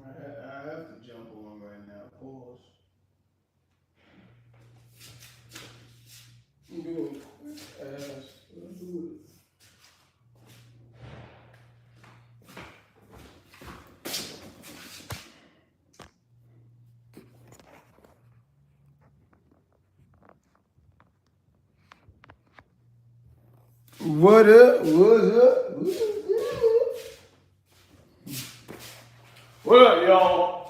I have to jump on right now. Pause. I'm doing quick ass. Let's do it. What up? What's up? What up, y'all?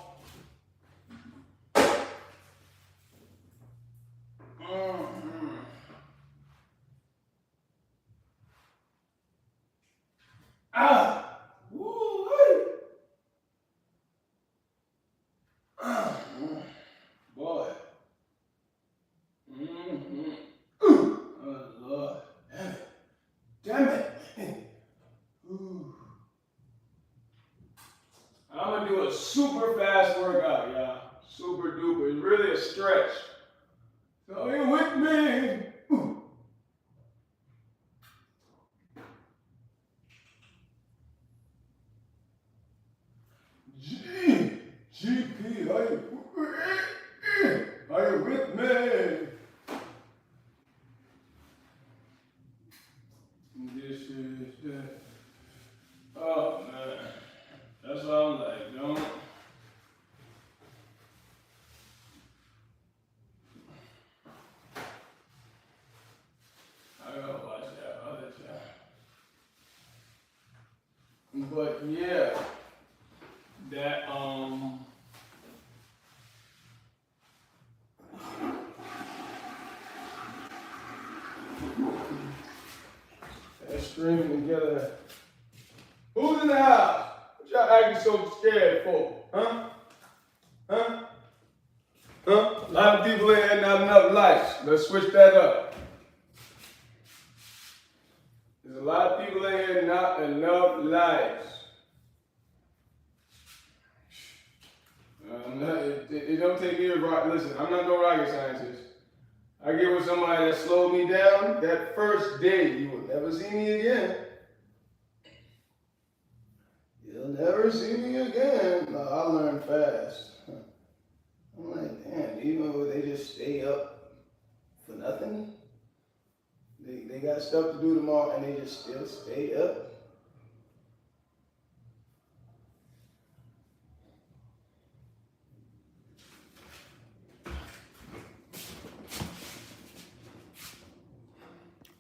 Boy. Oh, Lord. Damn it. I'm gonna do a super fast workout, y'all. Super duper. It's really a stretch. So you with me? GP, are you with me? This is that. Oh man, that's all I'm like, don't. I gotta watch that other time. But yeah, that that streaming together. Who's in the house? What y'all acting so scared for? Huh? Huh? Huh? A lot of people ain't not enough lights. Let's switch that up. There's a lot of people in here not enough lights. It don't take me to rock. Listen, I'm not no rocket scientist. I get with somebody that slowed me down. That first day, you will never see me again. You'll never see me again. No, I learned fast. I'm like, damn, you know, they just stay up for nothing. They got stuff to do tomorrow and they just still stay up.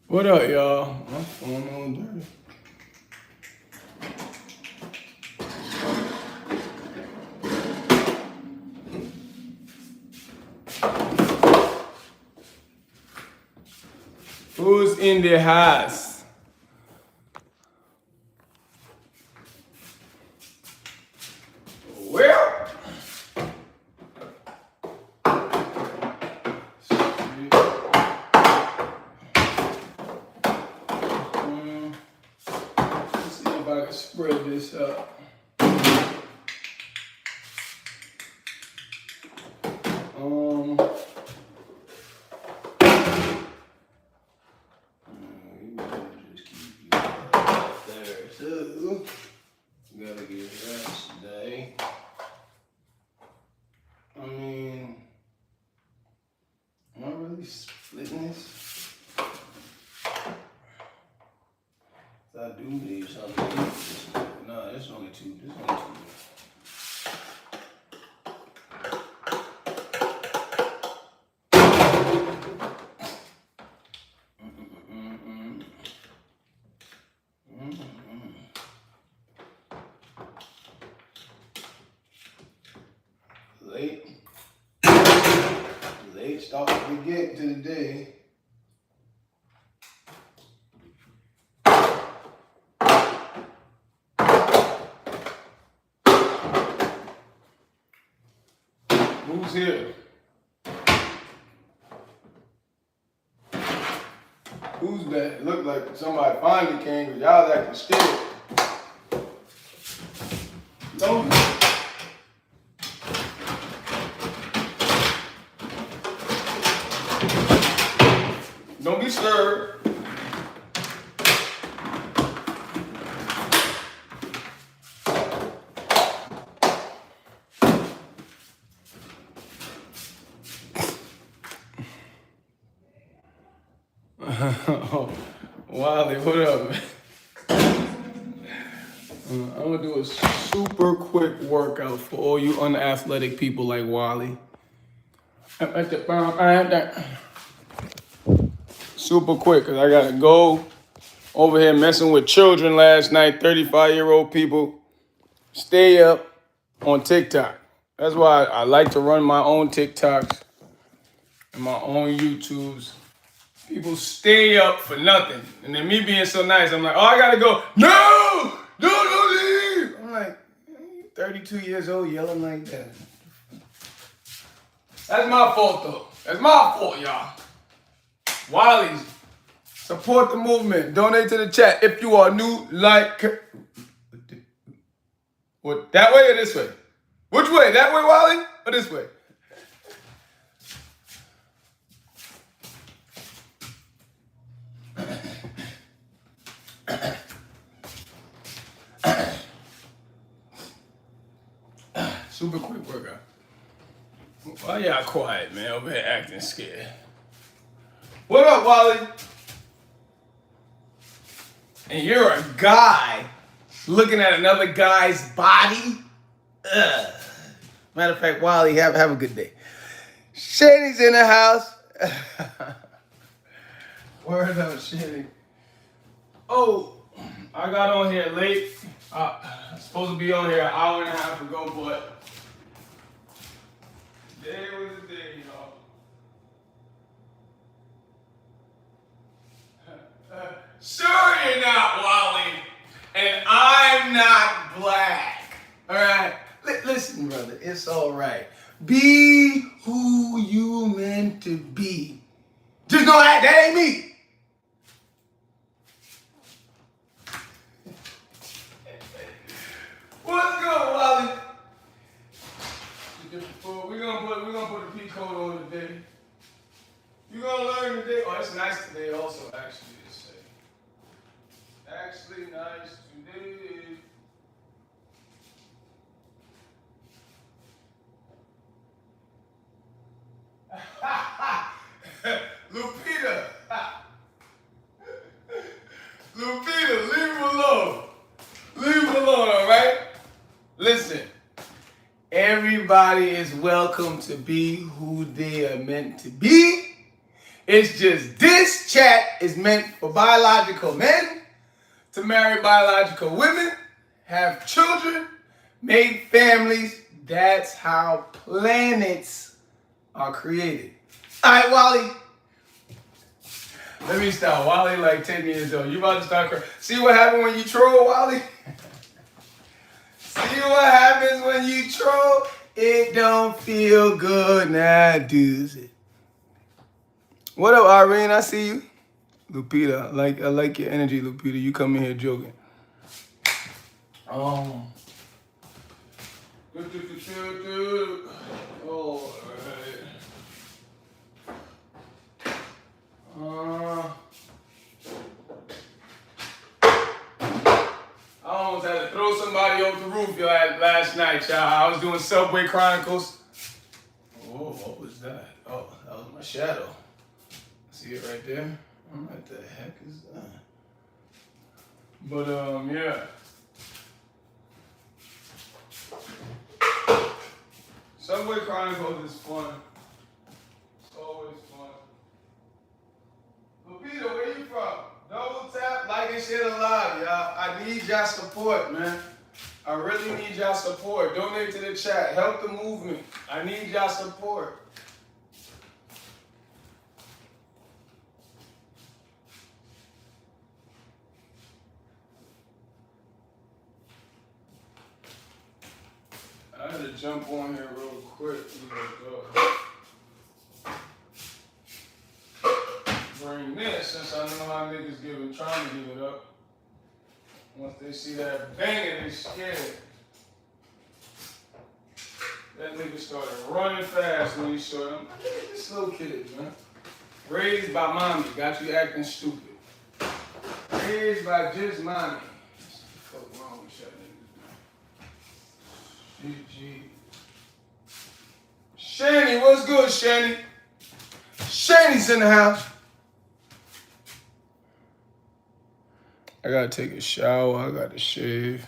What up, y'all? My phone on dirty. Who's in the house? Well, let's see if I can spread this up. Gotta get rest today. I mean, am I really splitting this? I do need something. No, it's only 2 starting to get into the day. Who's here? Who's that? Looked like somebody finally came, but y'all acting scared. Don't be scared. Wally, what up, man? I'm gonna do a super quick workout for all you unathletic people like Wally. Super quick, because I gotta go over here messing with children last night, 35-year-old people. Stay up on TikTok. That's why I like to run my own TikToks and my own YouTubes. People stay up for nothing. And then me being so nice, I'm like, oh, I gotta go. No! Don't leave! I'm like, you 32 years old yelling like that. That's my fault, though. That's my fault, y'all. Wally's. Support the movement. Donate to the chat if you are new, like. What? That way or this way? Which way? That way, Wally? Or this way? Super quick workout. Why y'all quiet, man? Over here acting scared. What up, Wally? And you're a guy looking at another guy's body? Ugh. Matter of fact, Wally, have a good day. Shady's in the house. Word up, Shady. Oh, I got on here late. I'm supposed to be on here an hour and a half ago, but today was the day, y'all. Sure you're not, Wally, and I'm not black. All right? Listen, brother, it's all right. Be who you meant to be. Just know that ain't me. What's good, Wally? We're gonna put a P code on today. You gonna learn today? Oh, it's nice today also, actually, to say. Actually nice today. Lupita. Lupita, leave him alone. Leave him alone, all right? Listen, everybody is welcome to be who they are meant to be. It's just this chat is meant for biological men to marry biological women, have children, make families. That's how planets are created. All right, Wally. Let me stop. Wally like 10 years old. You about to start crying. See what happened when you troll, Wally? See what happens when you troll? It don't feel good now, does it? What up, Irene? I see you. Lupita, I like your energy, Lupita. You come in here joking. Oh, I almost had to throw somebody off the roof last night, y'all. I was doing Subway Chronicles. Oh, what was that? Oh, that was my shadow. See it right there? What the heck is that? But, yeah. Subway Chronicles is fun. It's always fun. Lupita, where you from? Double tap, like and share the live, y'all. I need y'all support, man. I really need y'all support. Donate to the chat. Help the movement. I need y'all support. to jump on here real quick. Bring this, since I know how niggas trying to give it up. Once they see that banging, they scared. That nigga started running fast when he saw them. This little kid, man. Raised by mommy, got you acting stupid. Raised by just mommy. What's the fuck wrong with y'all niggas, man? GG. Shani, what's good, Shani? Shani's in the house. I gotta take a shower. I gotta shave.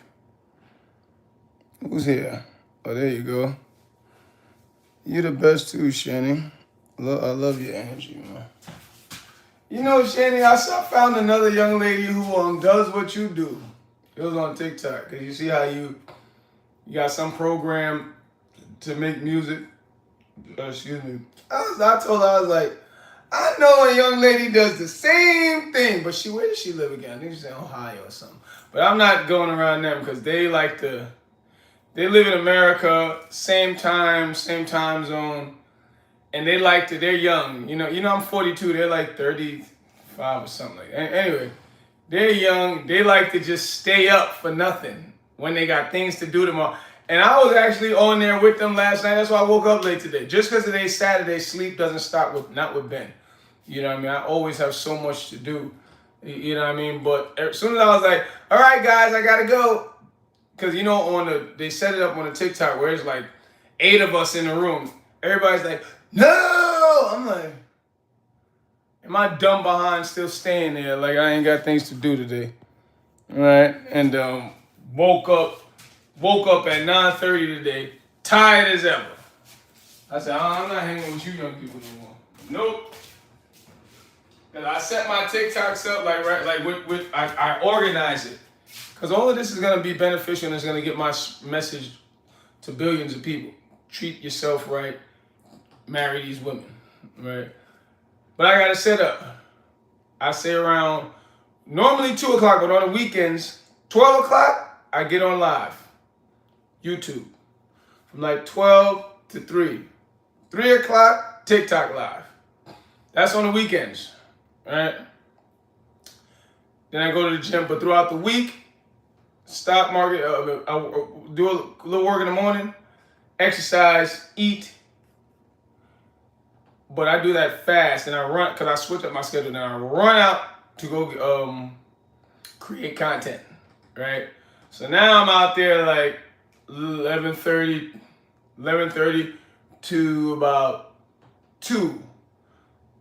Who's here? Oh, there you go. You the best too, Shani. I love your energy, man. You know, Shani, I found another young lady who does what you do. It was on TikTok. Cause you see how you got some program to make music. Excuse me. I told her, I was like, I know a young lady does the same thing, but where does she live again? I think she's in Ohio or something. But I'm not going around them because they live in America, same time zone, and they're young. You know, I'm 42, they're like 35 or something like that. Anyway, they're young, they like to just stay up for nothing when they got things to do tomorrow. And I was actually on there with them last night. That's why I woke up late today. Just because today's Saturday, sleep doesn't stop not with Ben. You know what I mean? I always have so much to do. You know what I mean? But as soon as I was like, all right, guys, I got to go. Because, you know, they set it up on the TikTok where it's like 8 of us in the room. Everybody's like, no! I'm like, am I dumb behind still staying there? Like, I ain't got things to do today. All right? And woke up at 9:30 today, tired as ever. I said, I'm not hanging with you young people no more. Nope. Cause I set my TikToks up I organize it. Cause all of this is gonna be beneficial and it's gonna get my message to billions of people. Treat yourself right, marry these women, right? But I got it set up. I say around, normally 2 o'clock, but on the weekends, 12 o'clock, I get on live. YouTube. From like 12 to 3. 3 o'clock, TikTok live. That's on the weekends, right? Then I go to the gym, but throughout the week, stock market, I do a little work in the morning, exercise, eat. But I do that fast, and I run, because I switch up my schedule now. I run out to go create content, right? So now I'm out there like 11:30 to about 2.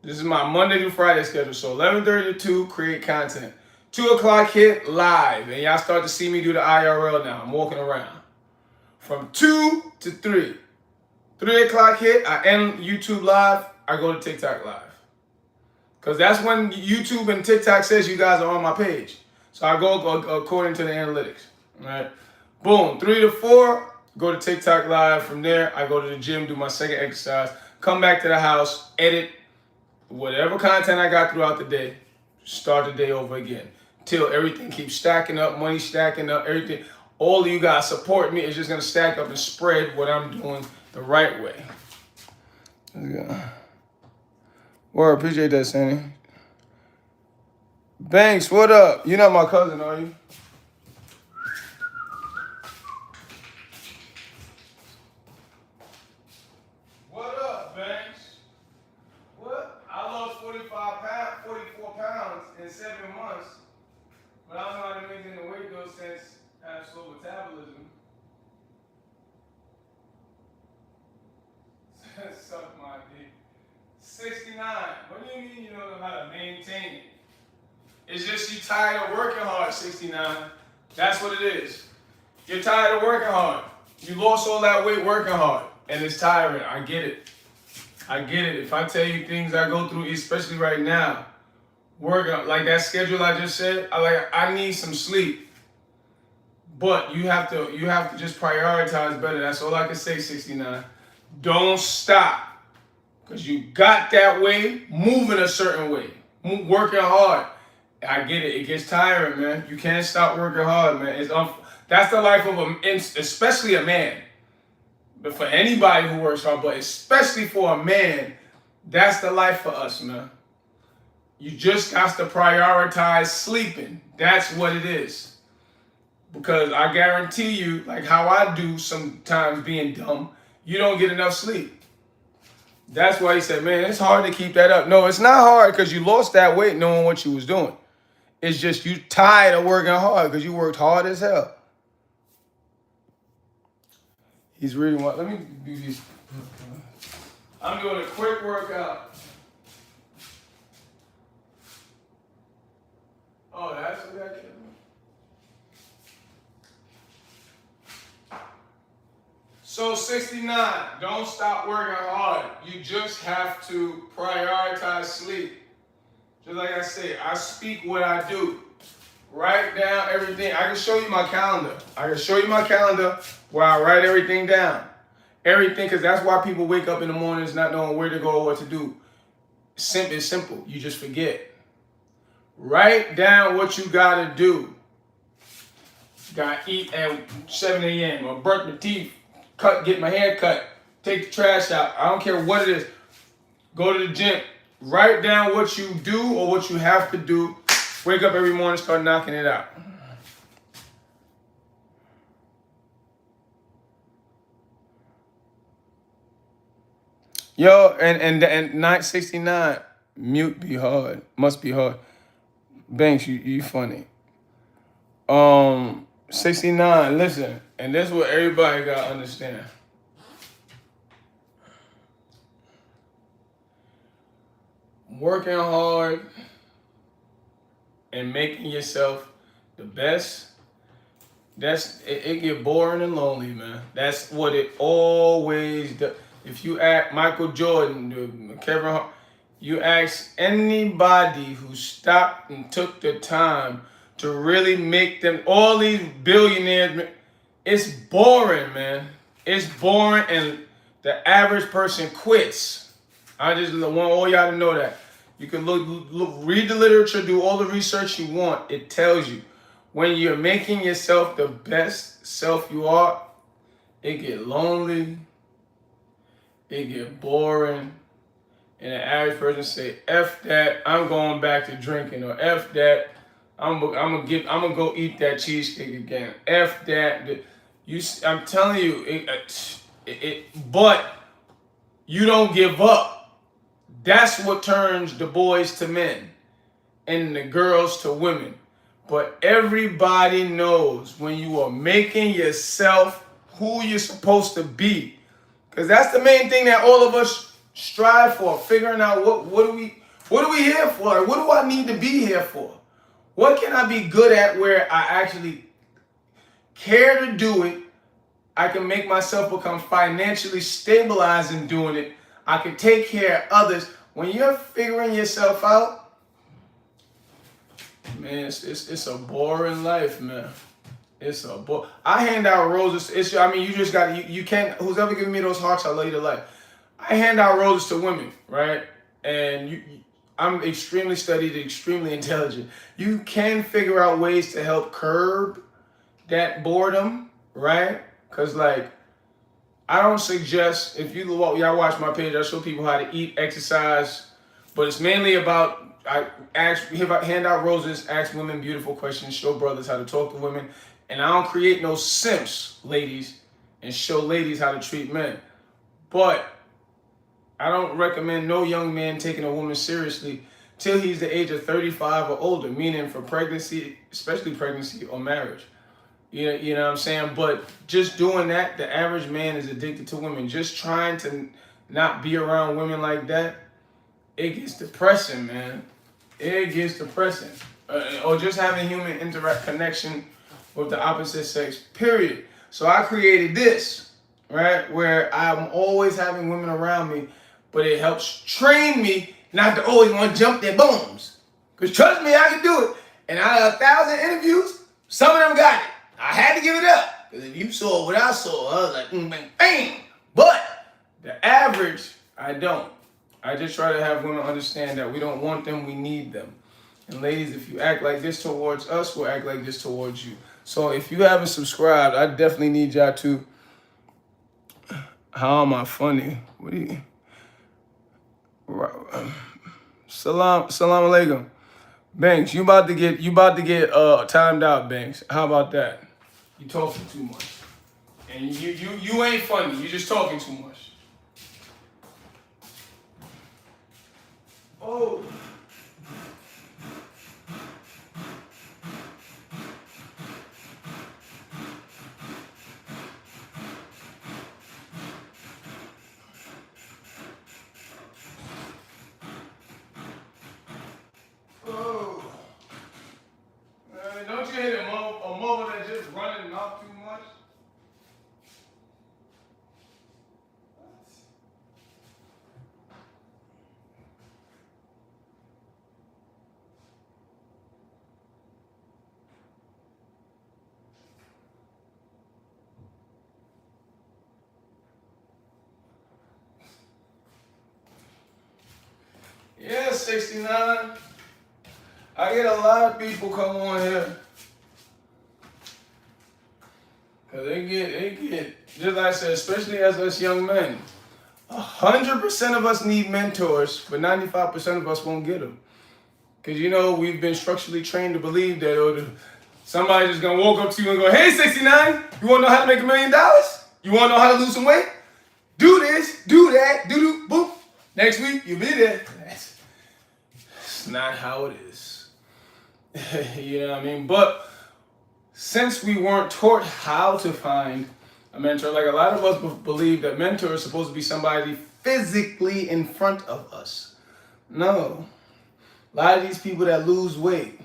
This is my Monday through Friday schedule. So 11:30 to 2, create content. 2 o'clock hit, live. And y'all start to see me do the IRL now. I'm walking around. From 2 to 3. 3 o'clock hit, I end YouTube live, I go to TikTok live. Because that's when YouTube and TikTok says you guys are on my page. So I go according to the analytics, right? Boom, 3 to 4, go to TikTok live. From there, I go to the gym, do my second exercise, come back to the house, edit whatever content I got throughout the day, start the day over again. Till everything keeps stacking up, money stacking up, everything. All of you guys support me. It's just going to stack up and spread what I'm doing the right way. Let's go. Well, appreciate that, Sandy. Banks, what up? You're not my cousin, are you? What up, Banks? What? I lost 44 pounds in 7 months, but I don't know how to maintain the weight though since I have slow metabolism. Suck my dick. 69. What do you mean you don't know how to maintain it? It's just you tired of working hard, 69. That's what it is. You're tired of working hard. You lost all that weight working hard, and it's tiring. I get it. I get it. If I tell you things I go through, especially right now, working like that schedule I just said, I need some sleep. But you have to just prioritize better. That's all I can say, 69. Don't stop. Because you got that way, moving a certain way. Working hard. I get it. It gets tiring, man. You can't stop working hard, man. That's the life of especially a man. for anybody who works hard, but especially for a man, that's the life for us, man. You just got to prioritize sleeping. That's what it is. Because I guarantee you, like how I do sometimes being dumb, you don't get enough sleep. That's why he said, man, it's hard to keep that up. No, it's not hard because you lost that weight knowing what you was doing. It's just you tired of working hard because you worked hard as hell. He's reading what? Let me do these. I'm doing a quick workout. Oh, that's what that kid. So 69, don't stop working hard. You just have to prioritize sleep. Just like I said, I speak what I do. Write down everything. I can show you my calendar. I can show you my calendar where I write everything down. Everything, because that's why people wake up in the mornings not knowing where to go or what to do. It's simple. You just forget. Write down what you got to do. Got to eat at 7 a.m. or brush my teeth, get my hair cut, take the trash out. I don't care what it is. Go to the gym. Write down what you do or what you have to do. Wake up every morning, start knocking it out. Yo, and 969, mute be hard. Must be hard. Banks, you funny. 69, listen, and this is what everybody gotta understand. Working hard and making yourself the best, it get boring and lonely, man. That's what it always does. If you ask Michael Jordan, Kevin Hart, you ask anybody who stopped and took the time to really make them, all these billionaires, it's boring, man. It's boring, and the average person quits. I just want all y'all to know that. You can look, read the literature, do all the research you want. It tells you when you're making yourself the best self you are, it get lonely, it get boring, and the average person say, "F that, I'm going back to drinking," or "F that, I'm gonna go eat that cheesecake again." F that. I'm telling you, but you don't give up. That's what turns the boys to men and the girls to women. But everybody knows when you are making yourself who you're supposed to be. Because that's the main thing that all of us strive for, figuring out what are we here for? Like, what do I need to be here for? What can I be good at where I actually care to do it? I can make myself become financially stabilized in doing it. I can take care of others. When you're figuring yourself out, man, it's a boring life, man. It's a bore. I hand out roses. You just got you can't. Who's ever giving me those hearts, I love you to life. I hand out roses to women, right? And I'm extremely studied, extremely intelligent. You can figure out ways to help curb that boredom, right? Because, like, I don't suggest, if y'all watch my page, I show people how to eat, exercise, but it's mainly about, hand out roses, ask women beautiful questions, show brothers how to talk to women, and I don't create no simps, ladies, and show ladies how to treat men. But I don't recommend no young man taking a woman seriously till he's the age of 35 or older, meaning for pregnancy, especially pregnancy or marriage. You know what I'm saying? But just doing that, the average man is addicted to women. Just trying to not be around women like that, it gets depressing, man. It gets depressing. Or just having human connection with the opposite sex, period. So I created this, right? Where I'm always having women around me, but it helps train me not to always want to jump their bones. Because trust me, I can do it. And out of 1,000 interviews, some of them got it. I had to give it up. Because if you saw what I saw, I was like, bang, bang. But the average, I don't. I just try to have women understand that we don't want them, we need them. And ladies, if you act like this towards us, we'll act like this towards you. So if you haven't subscribed, I definitely need y'all to How am I funny? What do you? Salam alaikum. Banks, you about to get timed out, Banks. How about that? You talking too much. And you ain't funny. You just talking too much. Oh. Oh. Man, don't you hate a mother that's just running mouth too much? Yeah, 69. I get a lot of people come on here. Cause they get, just like I said, especially as us young men, 100% of us need mentors, but 95% of us won't get them. Cause we've been structurally trained to believe that somebody just gonna walk up to you and go, "Hey, 69, you wanna know how to make $1 million? You wanna know how to lose some weight? Do this, do that, do, boop. Next week, you'll be there." That's not how it is. You know what I mean? But since we weren't taught how to find a mentor, like a lot of us believe that mentor is supposed to be somebody physically in front of us. No. A lot of these people that lose weight,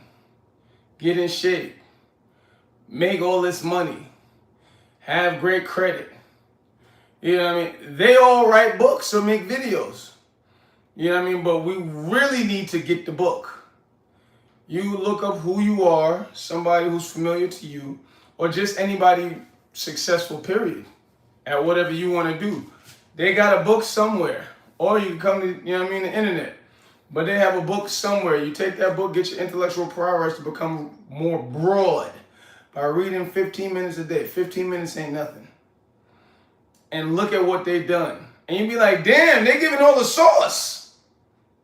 get in shape, make all this money, have great credit, you know what I mean? They all write books or make videos. You know what I mean? But we really need to get the book. You look up who you are, somebody who's familiar to you, or just anybody successful, period, at whatever you want to do. They got a book somewhere. Or you can come to, the internet. But they have a book somewhere. You take that book, get your intellectual prowess to become more broad by reading 15 minutes a day. 15 minutes ain't nothing. And look at what they've done. And you be like, damn, they giving all the sauce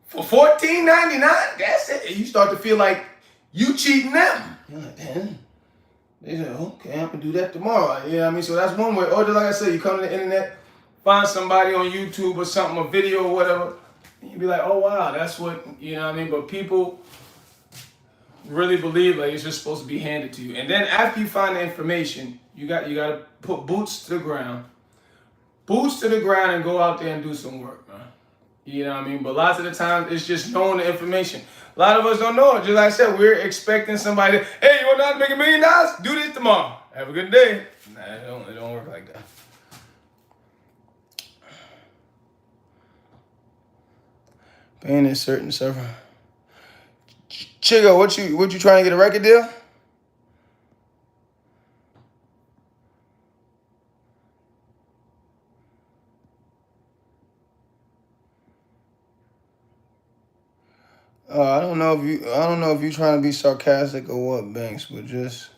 for $14.99. That's it. And you start to feel like you cheating them. You're like, damn. They say, okay, I can do that tomorrow. You know what I mean? So that's one way. Or just like I said, you come to the internet, find somebody on YouTube or something, a video or whatever, and you be like, oh wow, that's what, you know what I mean? But people really believe like it's just supposed to be handed to you. And then after you find the information, you got to put boots to the ground. Boots to the ground and go out there and do some work, man. You know what I mean? But lots of the time, it's just knowing the information. A lot of us don't know it. Just like I said, we're expecting somebody, hey, you want to know how to make $1 million? Do this tomorrow. Have a good day. Nah, it don't work like that. Paying a certain server. Chigo, what you trying to get a record deal? I don't know if you trying to be sarcastic or what, Banks, but just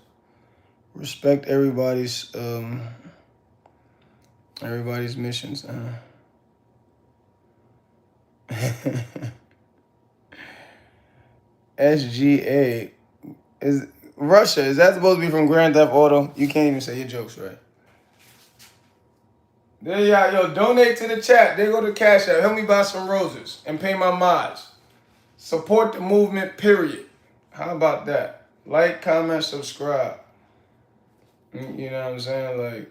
respect everybody's missions. SGA is Russia. Is that supposed to be from Grand Theft Auto? You can't even say your jokes right. There you are, yo. Donate to the chat. There go to Cash App. Help me buy some roses and pay my mods. Support the movement, period. How about that? Like, comment, subscribe. You know what I'm saying? Like,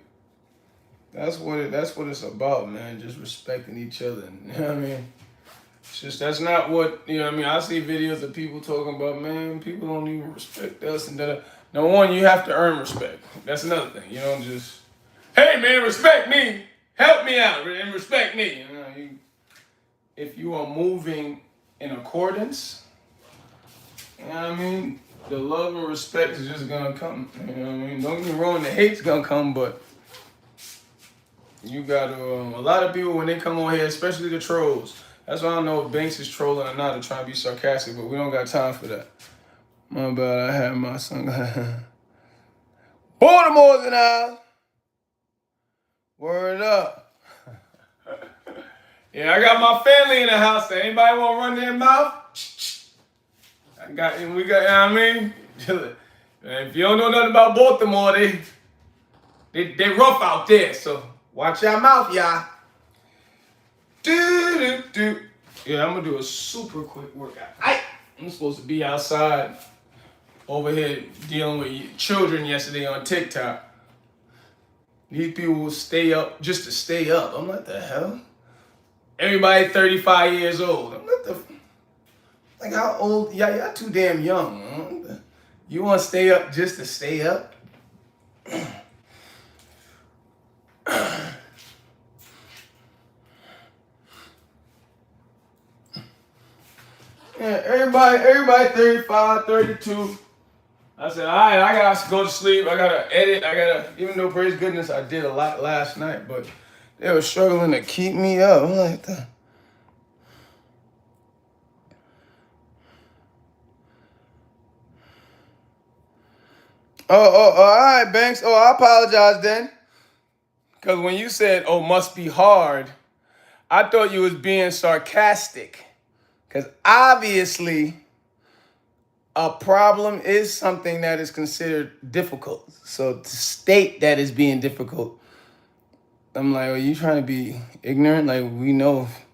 that's what it's about, man. Just respecting each other. You know what I mean? It's just, that's not what, you know what I mean? I see videos of people talking about, man, people don't even respect us. And that. No one, you have to earn respect. That's another thing. You don't just, hey, man, respect me. Help me out and respect me. If you are moving in accordance, you know what I mean? The love and respect is just gonna come. You know what I mean? Don't get me wrong, the hate's gonna come, but you gotta, a lot of people when they come on here, especially the trolls, that's why I don't know if Banks is trolling or not or trying to be sarcastic, but we don't got time for that. My bad, I had my son. Baltimore's in the house. Word up. Yeah, I got my family in the house. Anybody want to run their mouth? We got, you know what I mean? If you don't know nothing about Baltimore, they rough out there, so watch your mouth, y'all. Yeah, I'm gonna do a super quick workout. I'm supposed to be outside over here dealing with children yesterday on TikTok. These people will stay up just to stay up. I'm like, the hell? Everybody 35 years old. I'm like, like how old? Y'all too damn young. Man. You want to stay up just to stay up? Yeah, everybody 35, 32. I said, all right, I gotta go to sleep. I gotta edit. Even though, praise goodness, I did a lot last night, but they were struggling to keep me up. I'm like, all right, Banks. Oh, I apologize then. Because when you said, oh, must be hard, I thought you was being sarcastic. Because obviously, a problem is something that is considered difficult. So to state that is being difficult, I'm like, are you trying to be ignorant? Like, we know if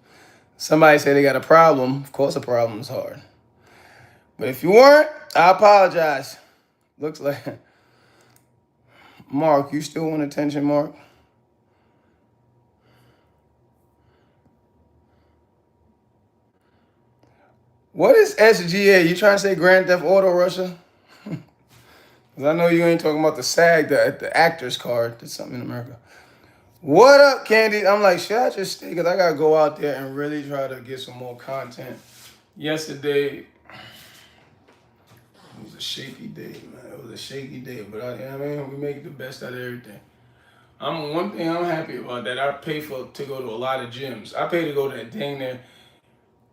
somebody say they got a problem, of course a problem is hard. But if you weren't, I apologize. Looks like, Mark, you still want attention, Mark? What is SGA? You trying to say Grand Theft Auto Russia? Because I know you ain't talking about the SAG, the actor's card. That's something in America. What up, Candy? I'm like, should I just stay? Because I got to go out there and really try to get some more content. Yesterday, it was a shaky day, man. It was a shaky day. But, I mean, we make the best out of everything. One thing I'm happy about that I pay to go to a lot of gyms. I pay to go to that dang there.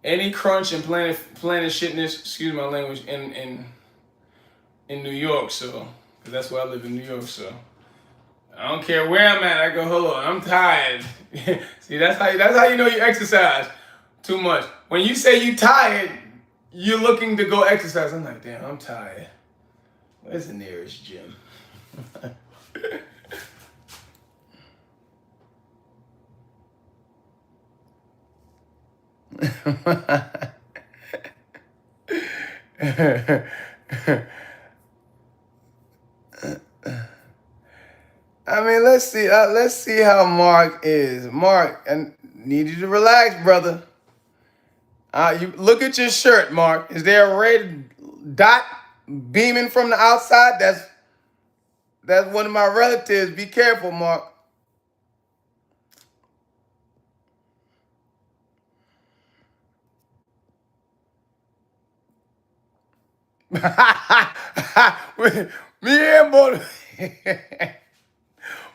Any crunch and planet shitness, excuse my language, in New York, so, because that's where I live in New York, so. I don't care where I'm at. I go, hold on, I'm tired. See, that's how you know you exercise too much. When you say you tired, you're looking to go exercise. I'm like, damn, I'm tired. Where's the nearest gym? I mean, let's see how Mark is. Mark, I need you to relax, brother. You look at your shirt, Mark. Is there a red dot beaming from the outside? That's one of my relatives. Be careful, Mark. Me and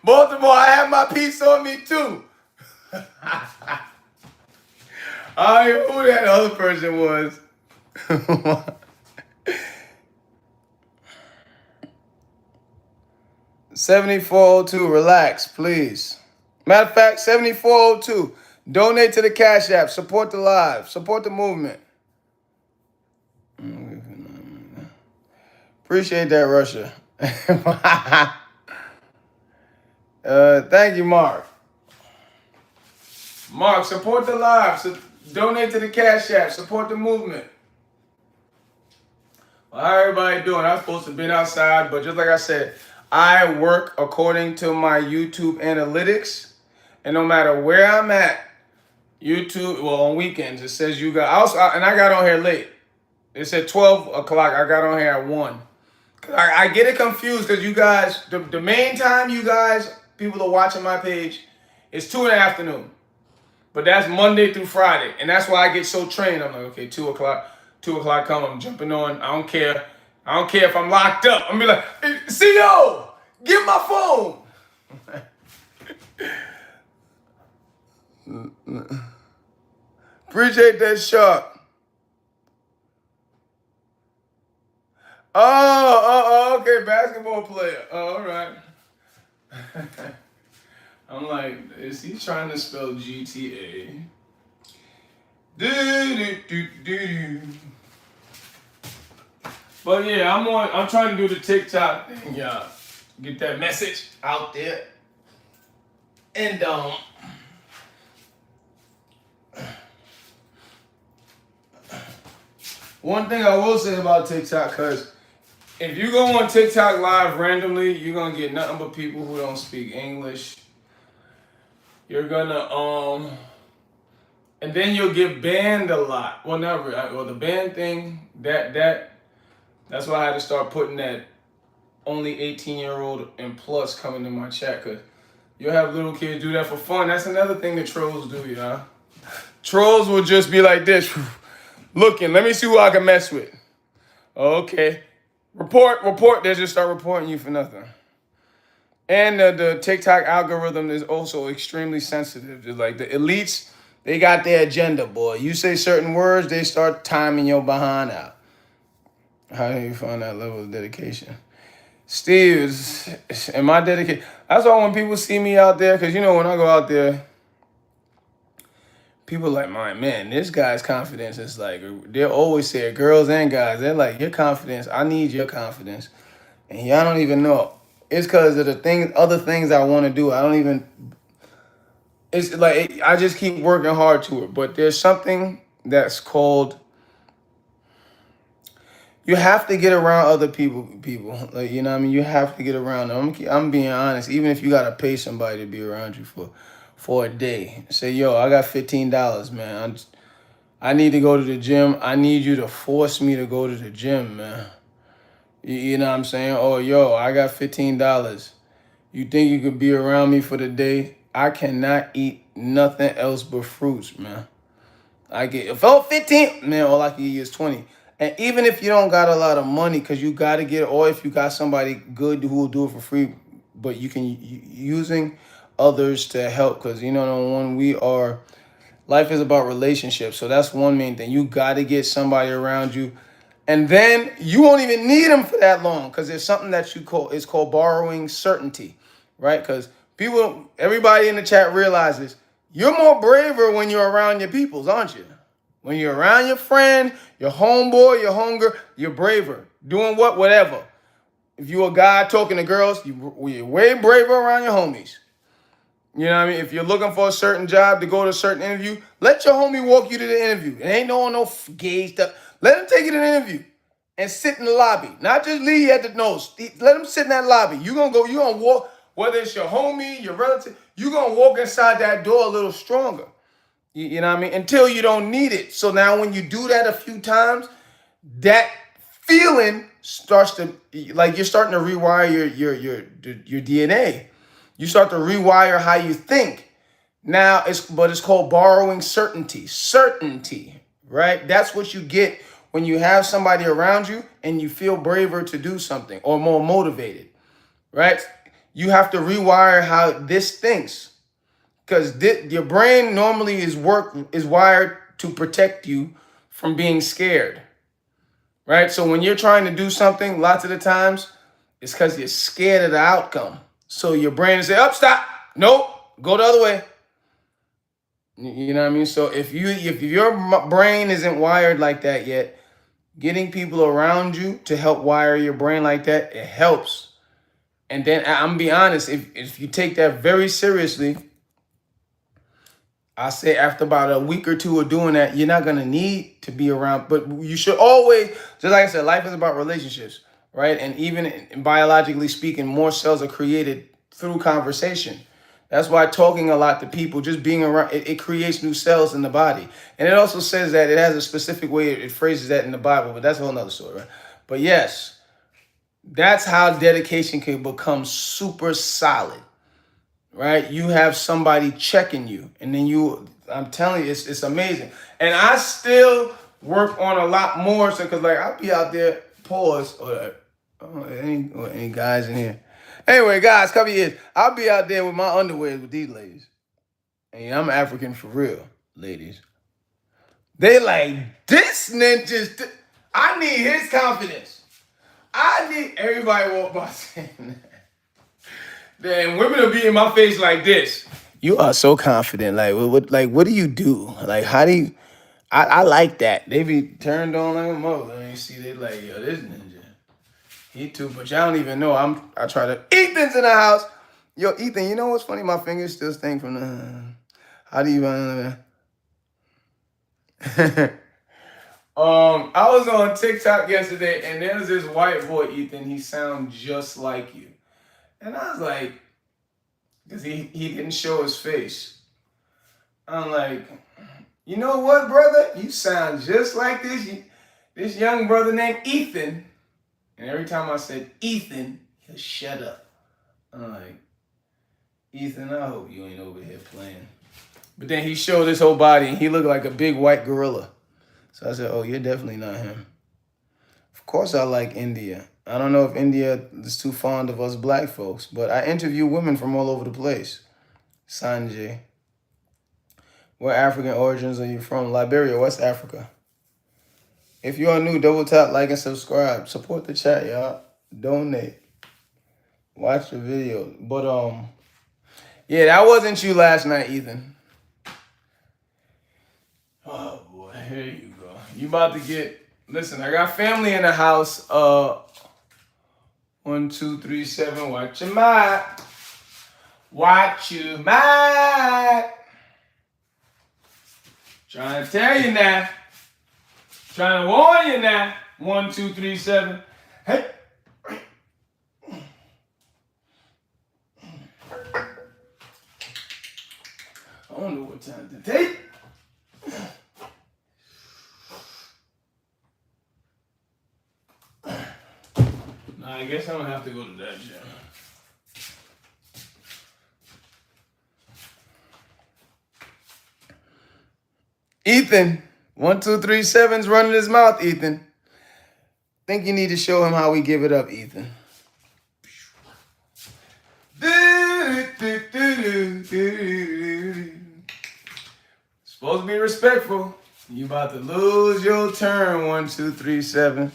Baltimore, I have my piece on me too. I don't know who that other person was. 7402, relax, please. Matter of fact, 7402, donate to the Cash App, support the live, support the movement. Appreciate that, Russia. Thank you, Mark. Mark, support the live, donate to the Cash App, support the movement. Well, how everybody doing? I'm supposed to have been outside, but just like I said, I work according to my YouTube analytics, and no matter where I'm at, YouTube, well, on weekends, it says you got, and I got on here late. It said 12 o'clock, I got on here at 1. I get it confused because you guys, the main time you guys, people are watching my page, is 2 in the afternoon. But that's Monday through Friday, and that's why I get so trained. I'm like, okay, 2 o'clock come, I'm jumping on. I don't care if I'm locked up. I'm be like, hey, CO, give my phone. Appreciate that shot. Oh, okay, basketball player. Oh, all right. I'm like, is he trying to spell GTA? Do, do, do, do, do. But yeah, I'm trying to do the TikTok thing, y'all. Get that message out there. And one thing I will say about TikTok, cause if you go on TikTok live randomly, you're gonna get nothing but people who don't speak English. You're gonna and then you'll get banned a lot. Well, not really. Well, the ban thing that's why I had to start putting that only 18-year-old and plus coming to my chat, cause you'll have little kids do that for fun. That's another thing that trolls do, y'all. Trolls will just be like this, looking. Let me see who I can mess with. Okay, report. They just start reporting you for nothing. And the TikTok algorithm is also extremely sensitive. Just like the elites, they got their agenda, boy. You say certain words, they start timing your behind out. How do you find that level of dedication? Steve, am I dedicated? That's why when people see me out there, because you know when I go out there, people are like, man, this guy's confidence is like, they'll always say it, girls and guys, they're like, your confidence, I need your confidence. And y'all don't even know. It's because of the other things I want to do. I don't even, it's like, I just keep working hard to it. But there's something that's called, you have to get around other people. Like, you know what I mean? You have to get around them. I'm being honest. Even if you got to pay somebody to be around you for a day. Say, yo, I got $15, man. I need to go to the gym. I need you to force me to go to the gym, man. You know what I'm saying? Oh, yo, I got $15. You think you could be around me for the day? I cannot eat nothing else but fruits, man. If I 15, man, all I can eat is 20. And even if you don't got a lot of money, because you got to get it, or if you got somebody good who will do it for free, but you can using others to help, because, you know, life is about relationships. So that's one main thing. You got to get somebody around you. And then you won't even need them for that long, because there's something that it's called borrowing certainty, right? Because everybody in the chat realizes you're more braver when you're around your peoples, aren't you? When you're around your friend, your homeboy, your homegirl, you're braver. Doing whatever. If you're a guy talking to girls, you're way braver around your homies. You know what I mean? If you're looking for a certain job to go to a certain interview, let your homie walk you to the interview. It ain't no gay stuff. Let him take you to the interview and sit in the lobby. Not just leave at the nose. Let him sit in that lobby. You're going to walk, whether it's your homie, your relative, you're going to walk inside that door a little stronger. You know what I mean? Until you don't need it. So now when you do that a few times, that feeling starts to, like, you're starting to rewire your DNA. You start to rewire how you think. Now it's called borrowing certainty. Certainty, right? That's what you get when you have somebody around you and you feel braver to do something or more motivated, right? You have to rewire how this thinks. Because your brain normally is wired to protect you from being scared, right? So when you're trying to do something, lots of the times, it's because you're scared of the outcome. So your brain is saying, stop, nope, go the other way. You know what I mean? So if your brain isn't wired like that yet, getting people around you to help wire your brain like that, it helps. And then I'm gonna be honest, if you take that very seriously, I say after about a week or two of doing that, you're not going to need to be around. But you should always, just like I said, life is about relationships, right? And even biologically speaking, more cells are created through conversation. That's why talking a lot to people, just being around, it creates new cells in the body. And it also says that it has a specific way it phrases that in the Bible, but that's a whole nother story, right? But yes, that's how dedication can become super solid. Right? You have somebody checking you, and then I'm telling you, it's amazing. And I still work on a lot more, so because like I'll be out there, pause, any guys in here. Anyway, guys, cover your ears. I'll be out there with my underwear with these ladies. And I'm African for real, ladies. They like, this ninja's, I need his confidence. I need everybody walk by saying that. Then women will be in my face like this. You are so confident. Like, what do you do? Like, how do you? I like that. They be turned on like a mother. And you see, they like, yo, this ninja. He too, but y'all don't even know. I try to. Ethan's in the house. Yo, Ethan, you know what's funny? My fingers still sting from the. How do you? I was on TikTok yesterday, and there's this white boy, Ethan. He sounds just like you, and I was like, because he didn't show his face. I'm like, you know what, brother? You sound just like this young brother named Ethan. And every time I said Ethan, he'll shut up. I'm like, Ethan, I hope you ain't over here playing. But then he showed his whole body, and he looked like a big white gorilla. So I said, oh, you're definitely not him. Of course I like India. I don't know if India is too fond of us black folks, but I interview women from all over the place. Sanjay. What African origins are you from? Liberia, West Africa. If you are new, double tap, like, and subscribe. Support the chat, y'all. Donate. Watch the video. But, yeah, that wasn't you last night, Ethan. Oh, boy. Here you go. You about to get... Listen, I got family in the house. 1, 2, 3, 7. Watch your mouth. Watch your mouth. Trying to tell you now. Trying to warn you now. 1, 2, 3, 7. Hey. I don't know what time to take. Nah, I guess I'm gonna have to go to that gym. Ethan, 1, 2, 3, 7's running his mouth, Ethan. Think you need to show him how we give it up, Ethan. Supposed to be respectful. You about to lose your turn, 1, 2, 3, 7.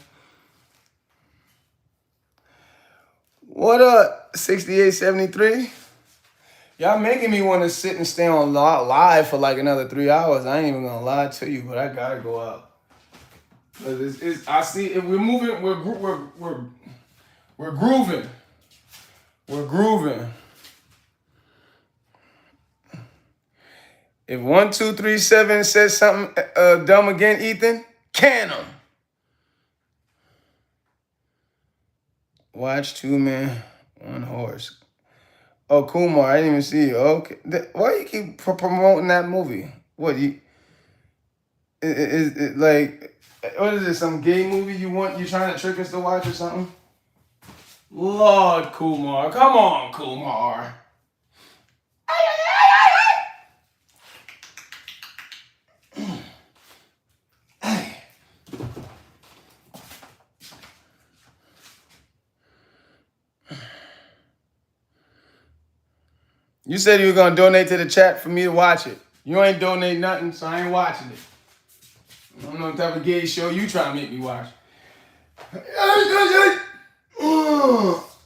What up, 6873? Y'all making me want to sit and stay on live for like another 3 hours. I ain't even gonna lie to you, but I gotta go out. Cause I see if we're moving, we're grooving. We're grooving. If 1, 2, 3, 7 says something dumb again, Ethan, can him. Watch 2 men, 1 horse. Oh, Kumar, I didn't even see you. Okay, why you keep promoting that movie? What you? Is it like? What is it? Some gay movie you want? You trying to trick us to watch or something? Lord Kumar, come on, Kumar. You said you were gonna donate to the chat for me to watch it. You ain't donate nothing, so I ain't watching it. I don't know what type of gay show you trying to make me watch.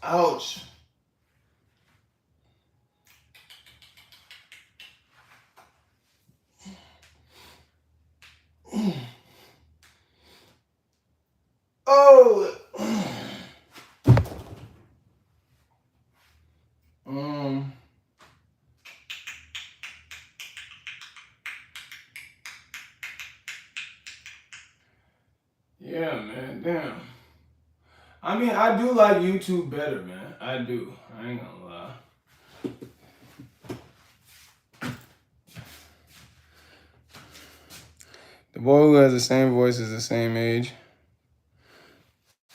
Ouch. Oh. Yeah, man, damn. I mean, I do like YouTube better, man. I do. I ain't gonna lie. The boy who has the same voice is the same age.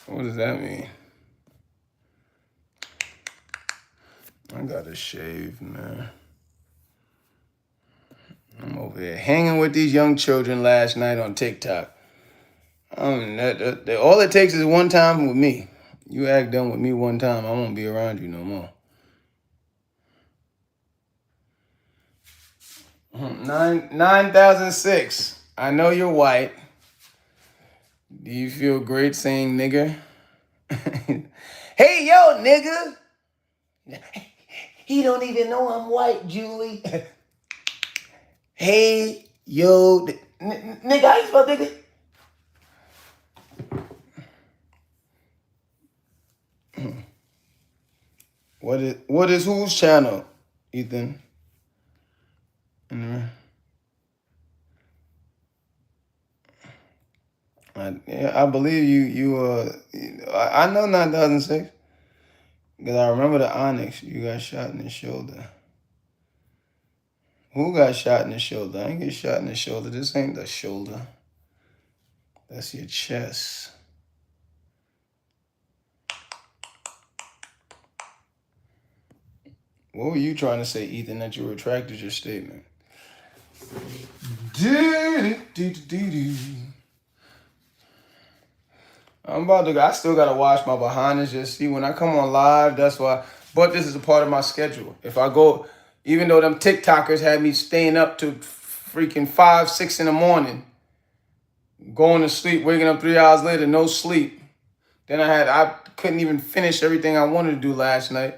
What does that mean? I gotta shave, man. I'm over here hanging with these young children last night on TikTok. All it takes is one time with me. You act dumb with me one time, I won't be around you no more. 9006. I know you're white. Do you feel great saying nigger? Hey, yo, nigga. He don't even know I'm white, Julie. Hey, yo. Nigga, how you spell nigga? What is whose channel, Ethan? I believe I know 9006 because I remember the Onyx. You got shot in the shoulder. Who got shot in the shoulder? I ain't get shot in the shoulder. This ain't the shoulder. That's your chest. What were you trying to say, Ethan, that you retracted your statement? I'm about to go. I still got to wash my behinds. Just see, when I come on live, that's why. But this is a part of my schedule. If I go, even though them TikTokers had me staying up to freaking 5, 6 in the morning, going to sleep, waking up 3 hours later, no sleep. Then I couldn't even finish everything I wanted to do last night.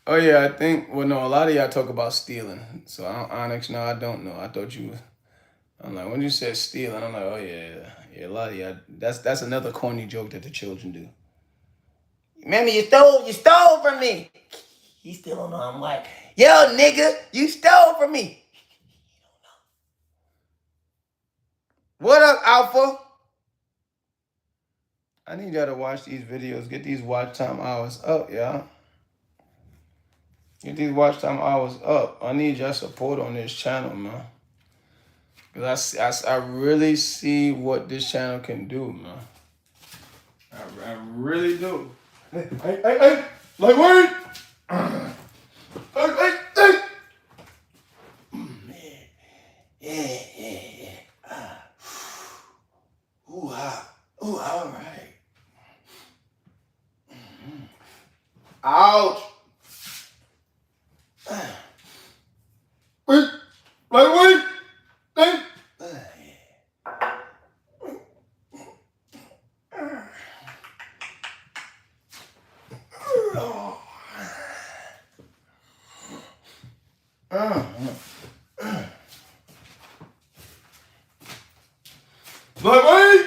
Oh yeah, I think, well no, a lot of y'all talk about stealing. So Onyx, no, I don't know. I thought you, I'm like, when you said stealing, I'm like, oh yeah, a lot of y'all, that's another corny joke that the children do. Remember, you stole from me. He still don't know. I'm like, yo, nigga, you stole from me. What up, Alpha? I need y'all to watch these videos. Get these watch time hours up, y'all. Get these watch time hours up. I need y'all support on this channel, man. Because I really see what this channel can do, man. I really do. Hey. Like, wait. Hey. Yeah. Ooh, all right. Ouch. Wait. Hey. Wait.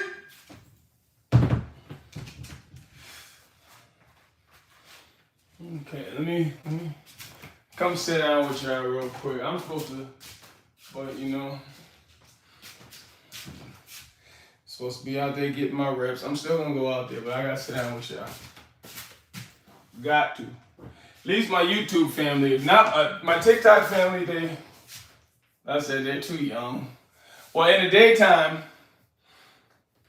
Okay, let me come sit down with y'all real quick. I'm supposed to, but you know, supposed to be out there getting my reps. I'm still gonna go out there, but I gotta sit down with y'all. Got to. At least my YouTube family, if not my TikTok family, I said they're too young. Well, in the daytime,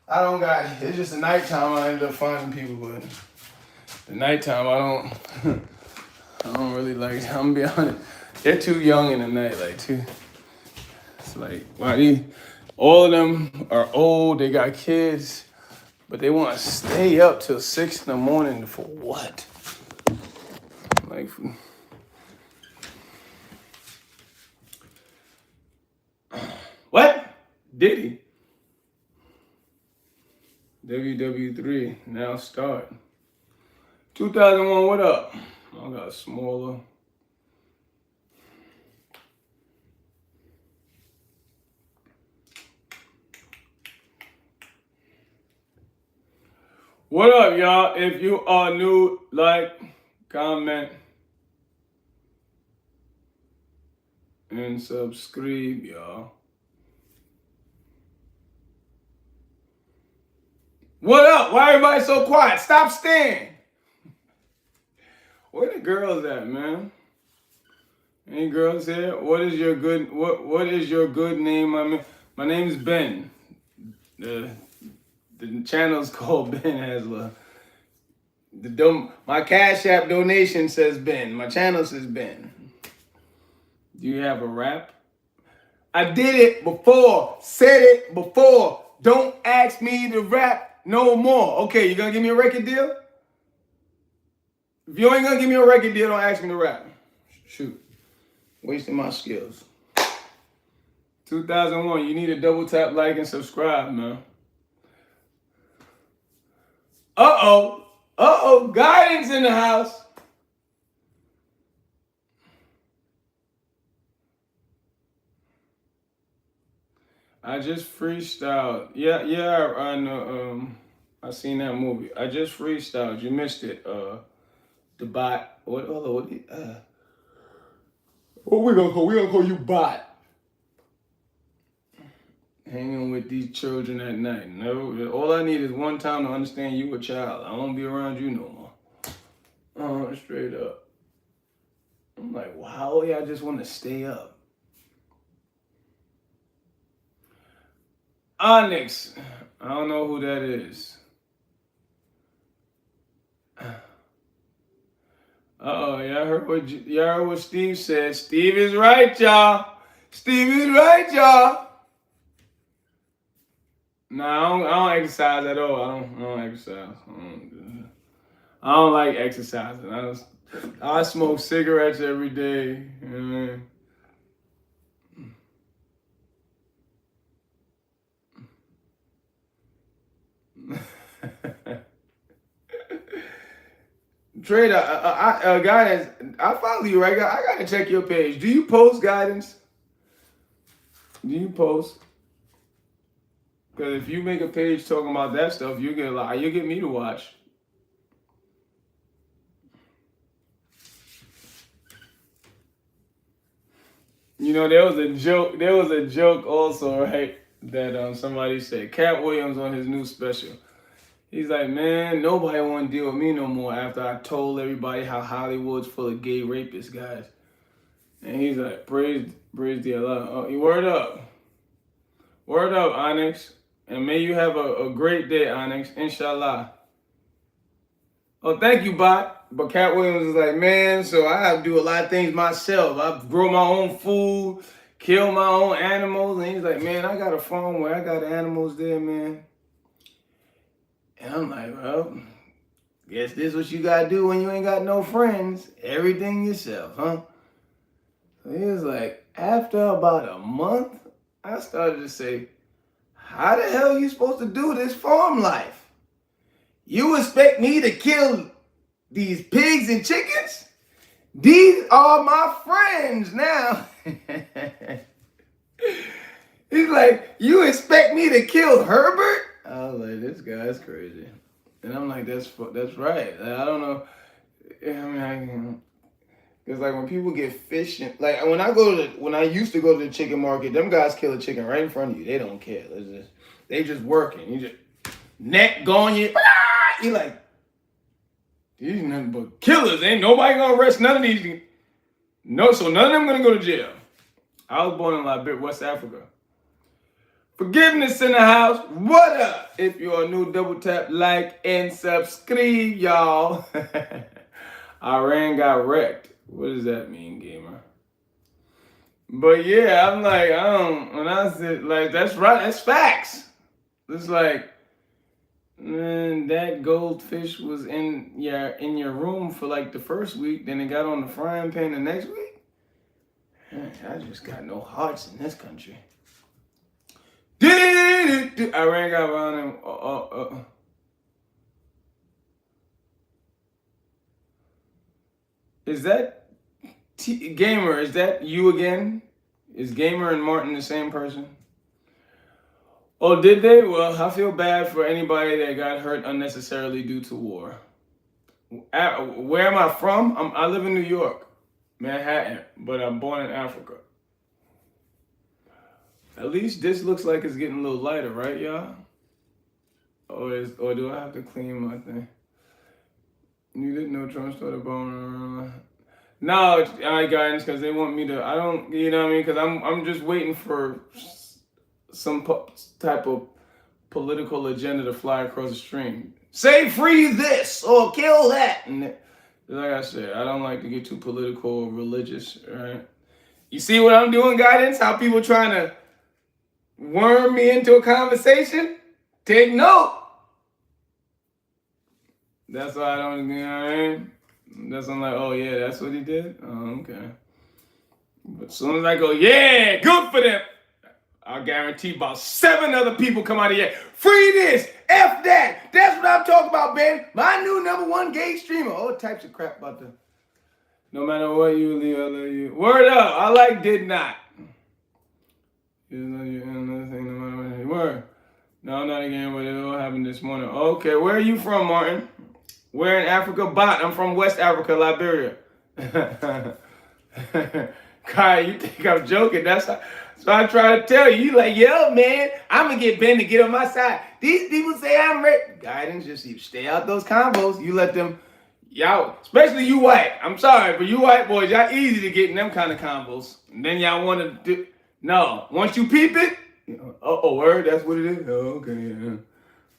I don't got, it's just the nighttime I ended up finding people, but the nighttime I don't really like, I'm gonna be honest, they're too young in the night, like too. It's like, why all of them are old, they got kids, but they want to stay up till 6 in the morning for what? Like, what? Diddy? WW3, now start. 2001, what up? I got smaller. What up, y'all? If you are new, like, comment, and subscribe, y'all. What up? Why everybody so quiet? Stop staring. Where the girls at, man? Any girls here? What is your good name? My name's Ben. The channel's called BenHasLuv. My Cash App donation says Ben. My channel says Ben. Do you have a rap? I did it before. Said it before. Don't ask me to rap no more. Okay, you gonna give me a record deal? If you ain't gonna give me a record deal, don't ask me to rap. Shoot. Wasting my skills. 2001, you need to double tap, like, and subscribe, man. Uh-oh, guidance in the house. I just freestyled. Yeah, I know. I seen that movie. I just freestyled. You missed it. The bot. What? Hold on. What we gonna call? We gonna call you bot. Hanging with these children at night. No, all I need is one time to understand you a child. I won't be around you no more. Straight up. I'm like, wow, yeah, I just want to stay up. Onyx. I don't know who that is. Uh-oh, y'all heard what Steve said. Steve is right, y'all. Steve is right, y'all. No, I don't exercise at all. I don't exercise. I don't like exercising. I smoke cigarettes every day. You know what I mean? Trader, guidance. I follow you, right? I gotta check your page. Do you post guidance? Do you post? Because if you make a page talking about that stuff, you get me to watch. You know, there was a joke. There was a joke also, right? That somebody said Cat Williams on his new special. He's like, man, nobody want to deal with me no more after I told everybody how Hollywood's full of gay rapist guys. And he's like, praise the Allah. Oh, word up, Onyx. And may you have a great day, Onyx, inshallah. Oh, thank you, Bot. But Cat Williams is like, man, so I have to do a lot of things myself. I grow my own food, kill my own animals. And he's like, man, I got a farm where I got animals there, man. And I'm like, well, guess this is what you gotta do when you ain't got no friends. Everything yourself, huh? So he was like, after about a month, I started to say, how the hell are you supposed to do this farm life? You expect me to kill these pigs and chickens? These are my friends now. He's like, you expect me to kill Herbert? I was like, this guy's crazy. And I'm like, that's right. I don't know. I mean, it's like when people get fish, like when I used to go to the chicken market, them guys kill a chicken right in front of you. They don't care. They just working. You just neck going, you like, these nothing but killers. Ain't nobody gonna arrest none of these. No, so none of them gonna go to jail. I was born in Liberia, West Africa. Forgiveness in the house. What up? If you're new, double tap like and subscribe, y'all. Iran got wrecked. What does that mean, gamer? But yeah, I'm like, when I said, like, that's right, that's facts. It's like, man, that goldfish was in your room for like the first week, then it got on the frying pan the next week. Man, I just got no hearts in this country. Iran got around him. Is that Gamer? Is that you again? Is Gamer and Martin the same person? Oh, did they? Well, I feel bad for anybody that got hurt unnecessarily due to war. Where am I from? I live in New York, Manhattan, but I'm born in Africa. At least this looks like it's getting a little lighter, right, y'all? Or do I have to clean my thing? You didn't know Trump started bombing. No, I guidance because they want me to. I don't, you know what I mean? Because I'm just waiting for some type of political agenda to fly across the stream. Say free this or kill that. And like I said, I don't like to get too political or religious, right? You see what I'm doing, guidance? How people trying to worm me into a conversation? Take note. That's why I don't, you know what I mean? That's why I'm like, oh yeah, that's what he did? Oh, okay. But as soon as I go, yeah, good for them, I guarantee about 7 other people come out of here. Free this, F that. That's what I'm talking about, Ben. My new #1 gay streamer. All types of crap about the. No matter what you leave, I love you. Word up, I like did not. Another thing, no matter what they were. No, I'm not again, but it all happened this morning. Okay, where are you from, Martin? Where in Africa? Bot. I'm from West Africa, Liberia. Kai, you think I'm joking? So I try to tell you. You like, yo, man, I'm gonna get Ben to get on my side. These people say I'm rich. Guidance, just stay out those combos. You let them, y'all, especially you white. I'm sorry, but you white boys, y'all easy to get in them kind of combos. And then y'all want to do, no. Once you peep it, word, that's what it is? Oh, okay, yeah.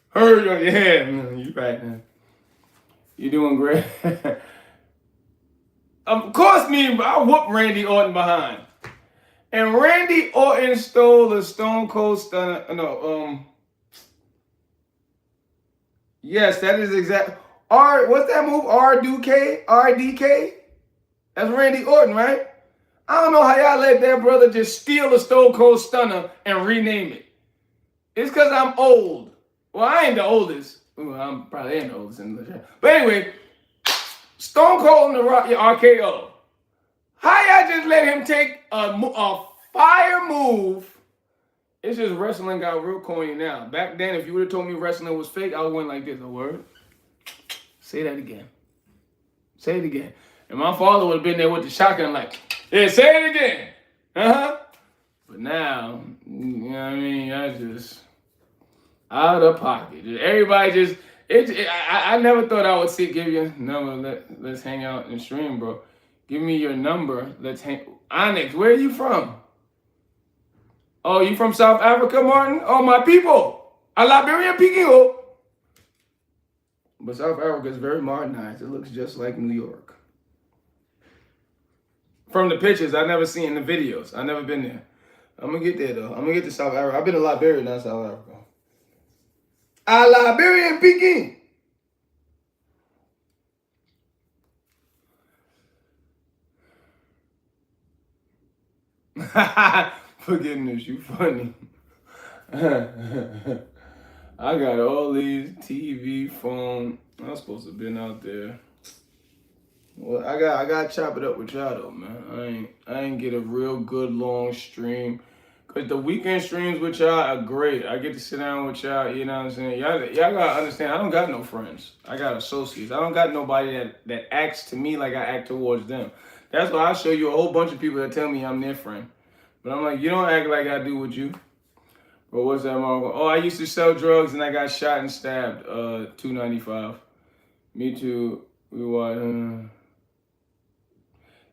Heard, yeah, you right, man. You're doing great. Of course, I whooped Randy Orton behind. And Randy Orton stole a Stone Cold Stunner. No, yes, that is exact. What's that move? RDK? RDK? That's Randy Orton, right? I don't know how y'all let that brother just steal a Stone Cold Stunner and rename it. It's because I'm old. Well, I ain't the oldest. Ooh, I'm probably ain't the oldest in the chat. But anyway, Stone Cold and the Rock, RKO. How y'all just let him take a fire move? It's just wrestling got real corny now. Back then, if you would have told me wrestling was fake, I would have went like this. A word? Say that again. Say it again. And my father would have been there with the shotgun like, yeah, say it again. Uh-huh. But now, you know what I mean? I just out of pocket. Everybody I never thought I would give you a number. Let's hang out and stream, bro. Give me your number. Let's hang. Onyx, where are you from? Oh, you from South Africa, Martin? Oh, my people. A Liberian people. But South Africa is very modernized. It looks just like New York. From the pictures, I've never seen the videos. I've never been there. I'm going to get there, though. I'm going to get to South Africa. I've been to Liberia, not South Africa. A Liberian Peking. Forgiveness, you funny. I got all these TV, phone. I was supposed to have been out there. Well, I got to chop it up with y'all though, man. I ain't get a real good long stream. Cause the weekend streams with y'all are great. I get to sit down with y'all, you know what I'm saying? Y'all gotta understand, I don't got no friends. I got associates. I don't got nobody that acts to me like I act towards them. That's why I show you a whole bunch of people that tell me I'm their friend. But I'm like, you don't act like I do with you. But what's that, Marco? Oh, I used to sell drugs and I got shot and stabbed. $2.95. Me too. We were.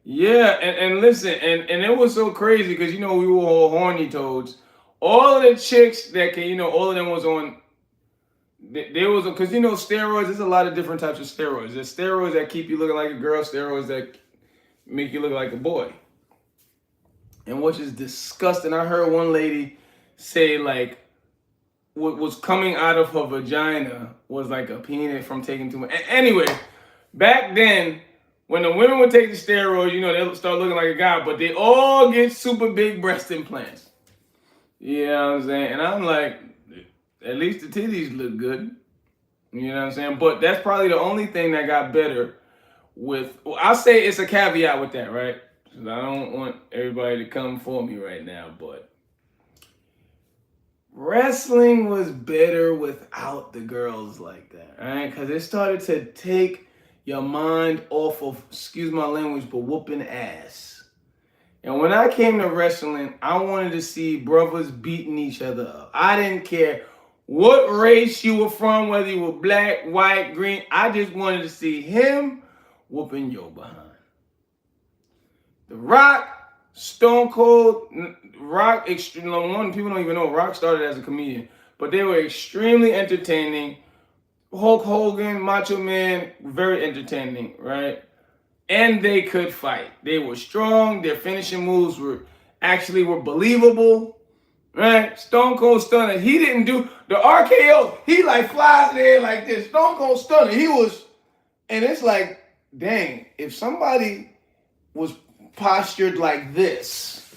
Yeah, and listen, and it was so crazy because, you know, we were all horny toads. All of the chicks that can, you know, all of them was on, there was, because, you know, steroids, there's a lot of different types of steroids. There's steroids that keep you looking like a girl, steroids that make you look like a boy. And which is disgusting. I heard one lady say, like, what was coming out of her vagina was like a penis from taking too much. Anyway, back then, when the women would take the steroids, you know, they'll start looking like a guy, but they all get super big breast implants. You know what I'm saying? And I'm like, at least the titties look good. You know what I'm saying? But that's probably the only thing that got better with, well, I'll say it's a caveat with that, right? Because I don't want everybody to come for me right now, but wrestling was better without the girls like that, right? Because it started to take your mind off of, excuse my language, but whooping ass. And when I came to wrestling, I wanted to see brothers beating each other up. I didn't care what race you were from, whether you were black, white, green. I just wanted to see him whooping your behind. The Rock, Stone Cold, Rock, one, people don't even know Rock started as a comedian, but they were extremely entertaining. Hulk Hogan, Macho Man, very entertaining, right? And they could fight. They were strong. Their finishing moves were believable, right? Stone Cold Stunner, he didn't do the RKO. He like flies there like this. Stone Cold Stunner, he was, and it's like, dang, if somebody was postured like this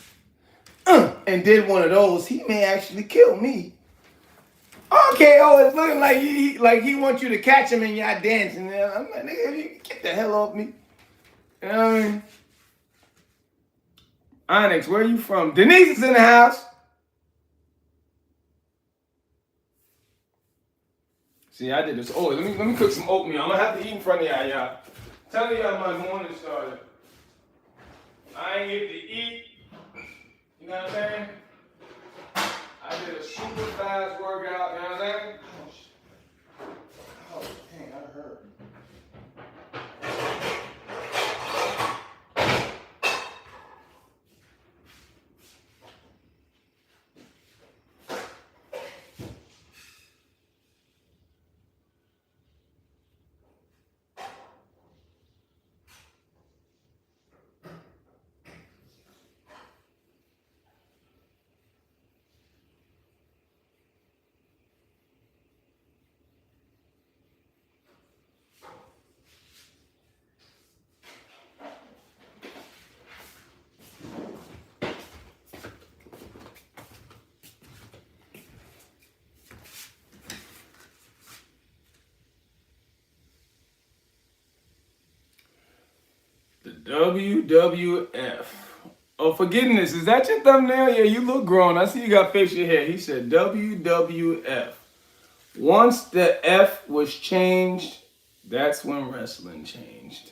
and did one of those, he may actually kill me. RKO is looking like he wants you to catch him and y'all dancing. I'm like, nigga, get the hell off me. You know what I mean? Onyx, where are you from? Denise is in the house. See, I did this. Oh, let me cook some oatmeal. I'm gonna have to eat in front of y'all. Telling y'all my morning started. I ain't get to eat. You know what I'm saying? I did a super fast workout. You know what I'm saying? Oh, shit. Oh, dang, that hurt. The WWF. Oh, forgiveness. Is that your thumbnail? Yeah, you look grown. I see you got facial hair. He said WWF. Once the F was changed, that's when wrestling changed.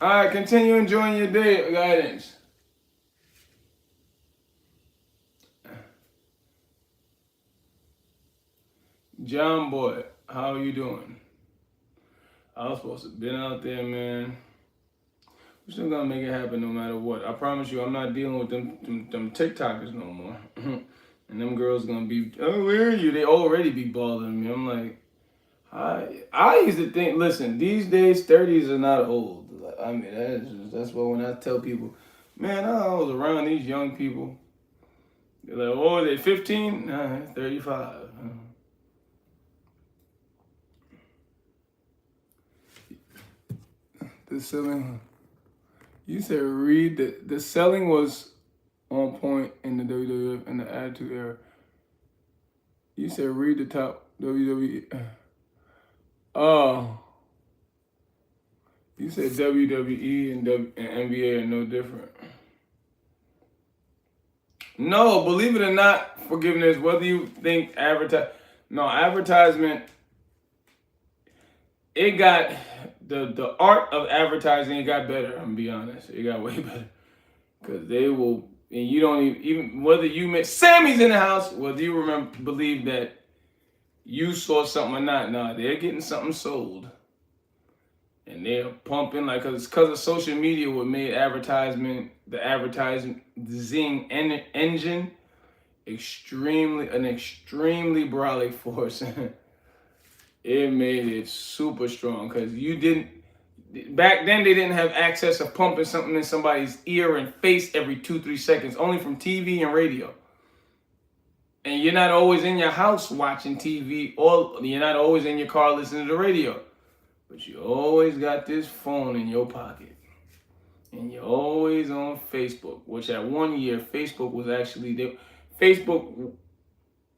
All right, continue enjoying your day, guidance. John Boy, how are you doing? I was supposed to have been out there, man. We're still gonna make it happen no matter what. I promise you, I'm not dealing with them TikTokers no more. And them girls gonna be, oh, where are you? They already be bothering me. I'm like, I used to think, listen, these days 30s are not old. I mean, that's why when I tell people, man, I was around these young people. They're like, oh, they 15? Nah, 35. The selling, you said read the selling was on point in the WWF and the Attitude Era. You said read the top WWE. Oh, you said WWE and NBA are no different. No, believe it or not, forgiveness. Whether you think advertisement. It got the art of advertising. It got better. I'm gonna be honest. It got way better because they will, and you don't even whether you met Sammy's in the house, whether you believe that you saw something or not. Nah, they're getting something sold, and they're pumping like because of social media, what made the advertising engine an extremely brolic force. It made it super strong because back then they didn't have access to pumping something in somebody's ear and face every 2-3 seconds, only from TV and radio. And you're not always in your house watching TV, or you're not always in your car listening to the radio. But you always got this phone in your pocket. And you're always on Facebook, which at one year, Facebook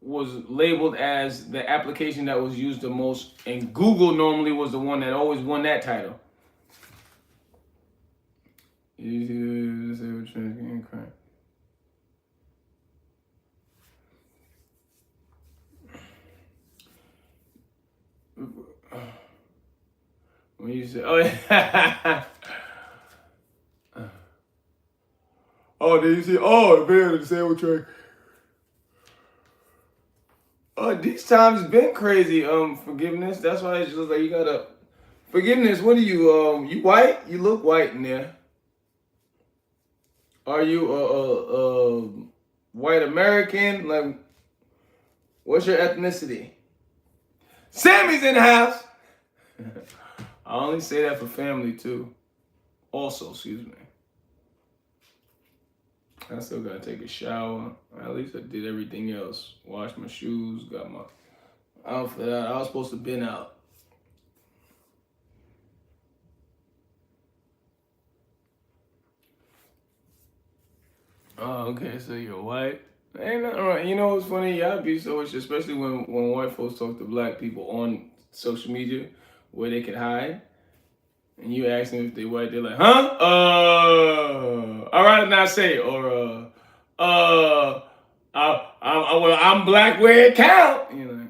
was labeled as the application that was used the most, and Google normally was the one that always won that title. When you say, oh yeah. Oh, did you see? Oh, man, the sandwich tray. Oh, these times been crazy. Forgiveness. That's why it's just like you gotta forgiveness. What are you? You white? You look white in there. Are you white American? Like, what's your ethnicity? Sammy's in the house. I only say that for family too. Also, excuse me. I still gotta take a shower. At least I did everything else. Washed my shoes, got my outfit out. I was supposed to been out. Oh, okay, so you're white. Ain't nothing wrong. You know what's funny? Y'all be so much, especially when white folks talk to black people on social media where they can hide. And you ask them if they white, they're like, huh? I'd rather not say, or, I'm black where it count. You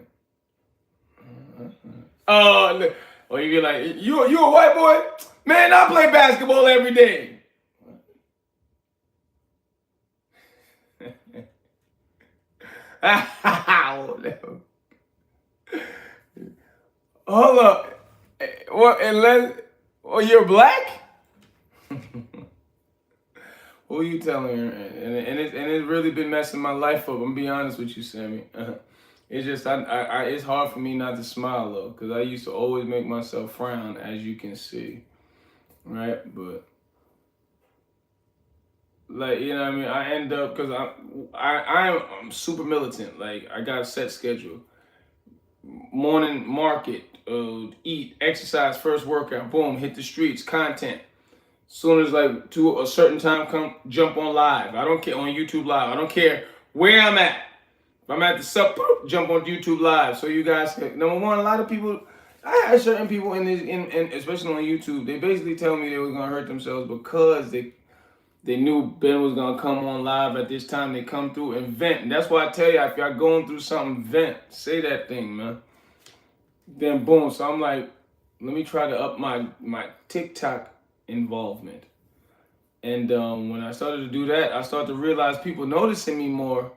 know. Or you be like, you a white boy? Man, I play basketball every day. Hold up. What? You're black? Who are you telling her? And it's really been messing my life up. I'm gonna be honest with you, Sammy. It's just it's hard for me not to smile though, because I used to always make myself frown, as you can see, right? But like, you know what I mean, I end up, because I'm super militant. Like, I got a set schedule. Morning market, eat, exercise, first workout, boom, hit the streets, content. Soon as like to a certain time come, jump on live. I don't care, on YouTube live. I don't care where I'm at. If I'm at the sub, jump on YouTube live. So you guys, number one, a lot of people, I had certain people in especially on YouTube, they basically tell me they were gonna hurt themselves because they knew Ben was gonna come on live at this time. They come through and vent. And that's why I tell you, if y'all going through something, vent. Say that thing, man. Then boom. So I'm like, let me try to up my TikTok involvement. And when I started to do that, I started to realize people noticing me more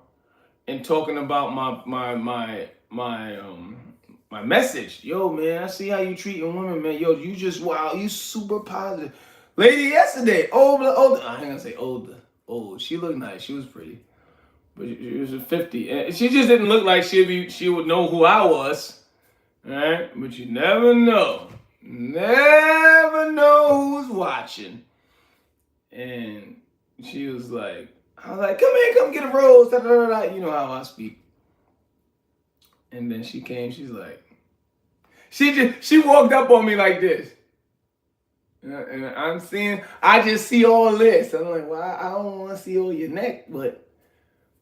and talking about my message. Yo, man, I see how you treating women, man. Yo, you just, wow, you super positive. Lady yesterday, older, I ain't gonna say older, old. She looked nice, she was pretty, but she was 50, and she just didn't look like she would know who I was, right? But you never know who's watching. And she was like, I was like, come here, come get a rose, da, da, da, da. You know how I speak. And then she came, she's like, she walked up on me like this. And I just see all this. I'm like, well, I don't want to see all your neck, but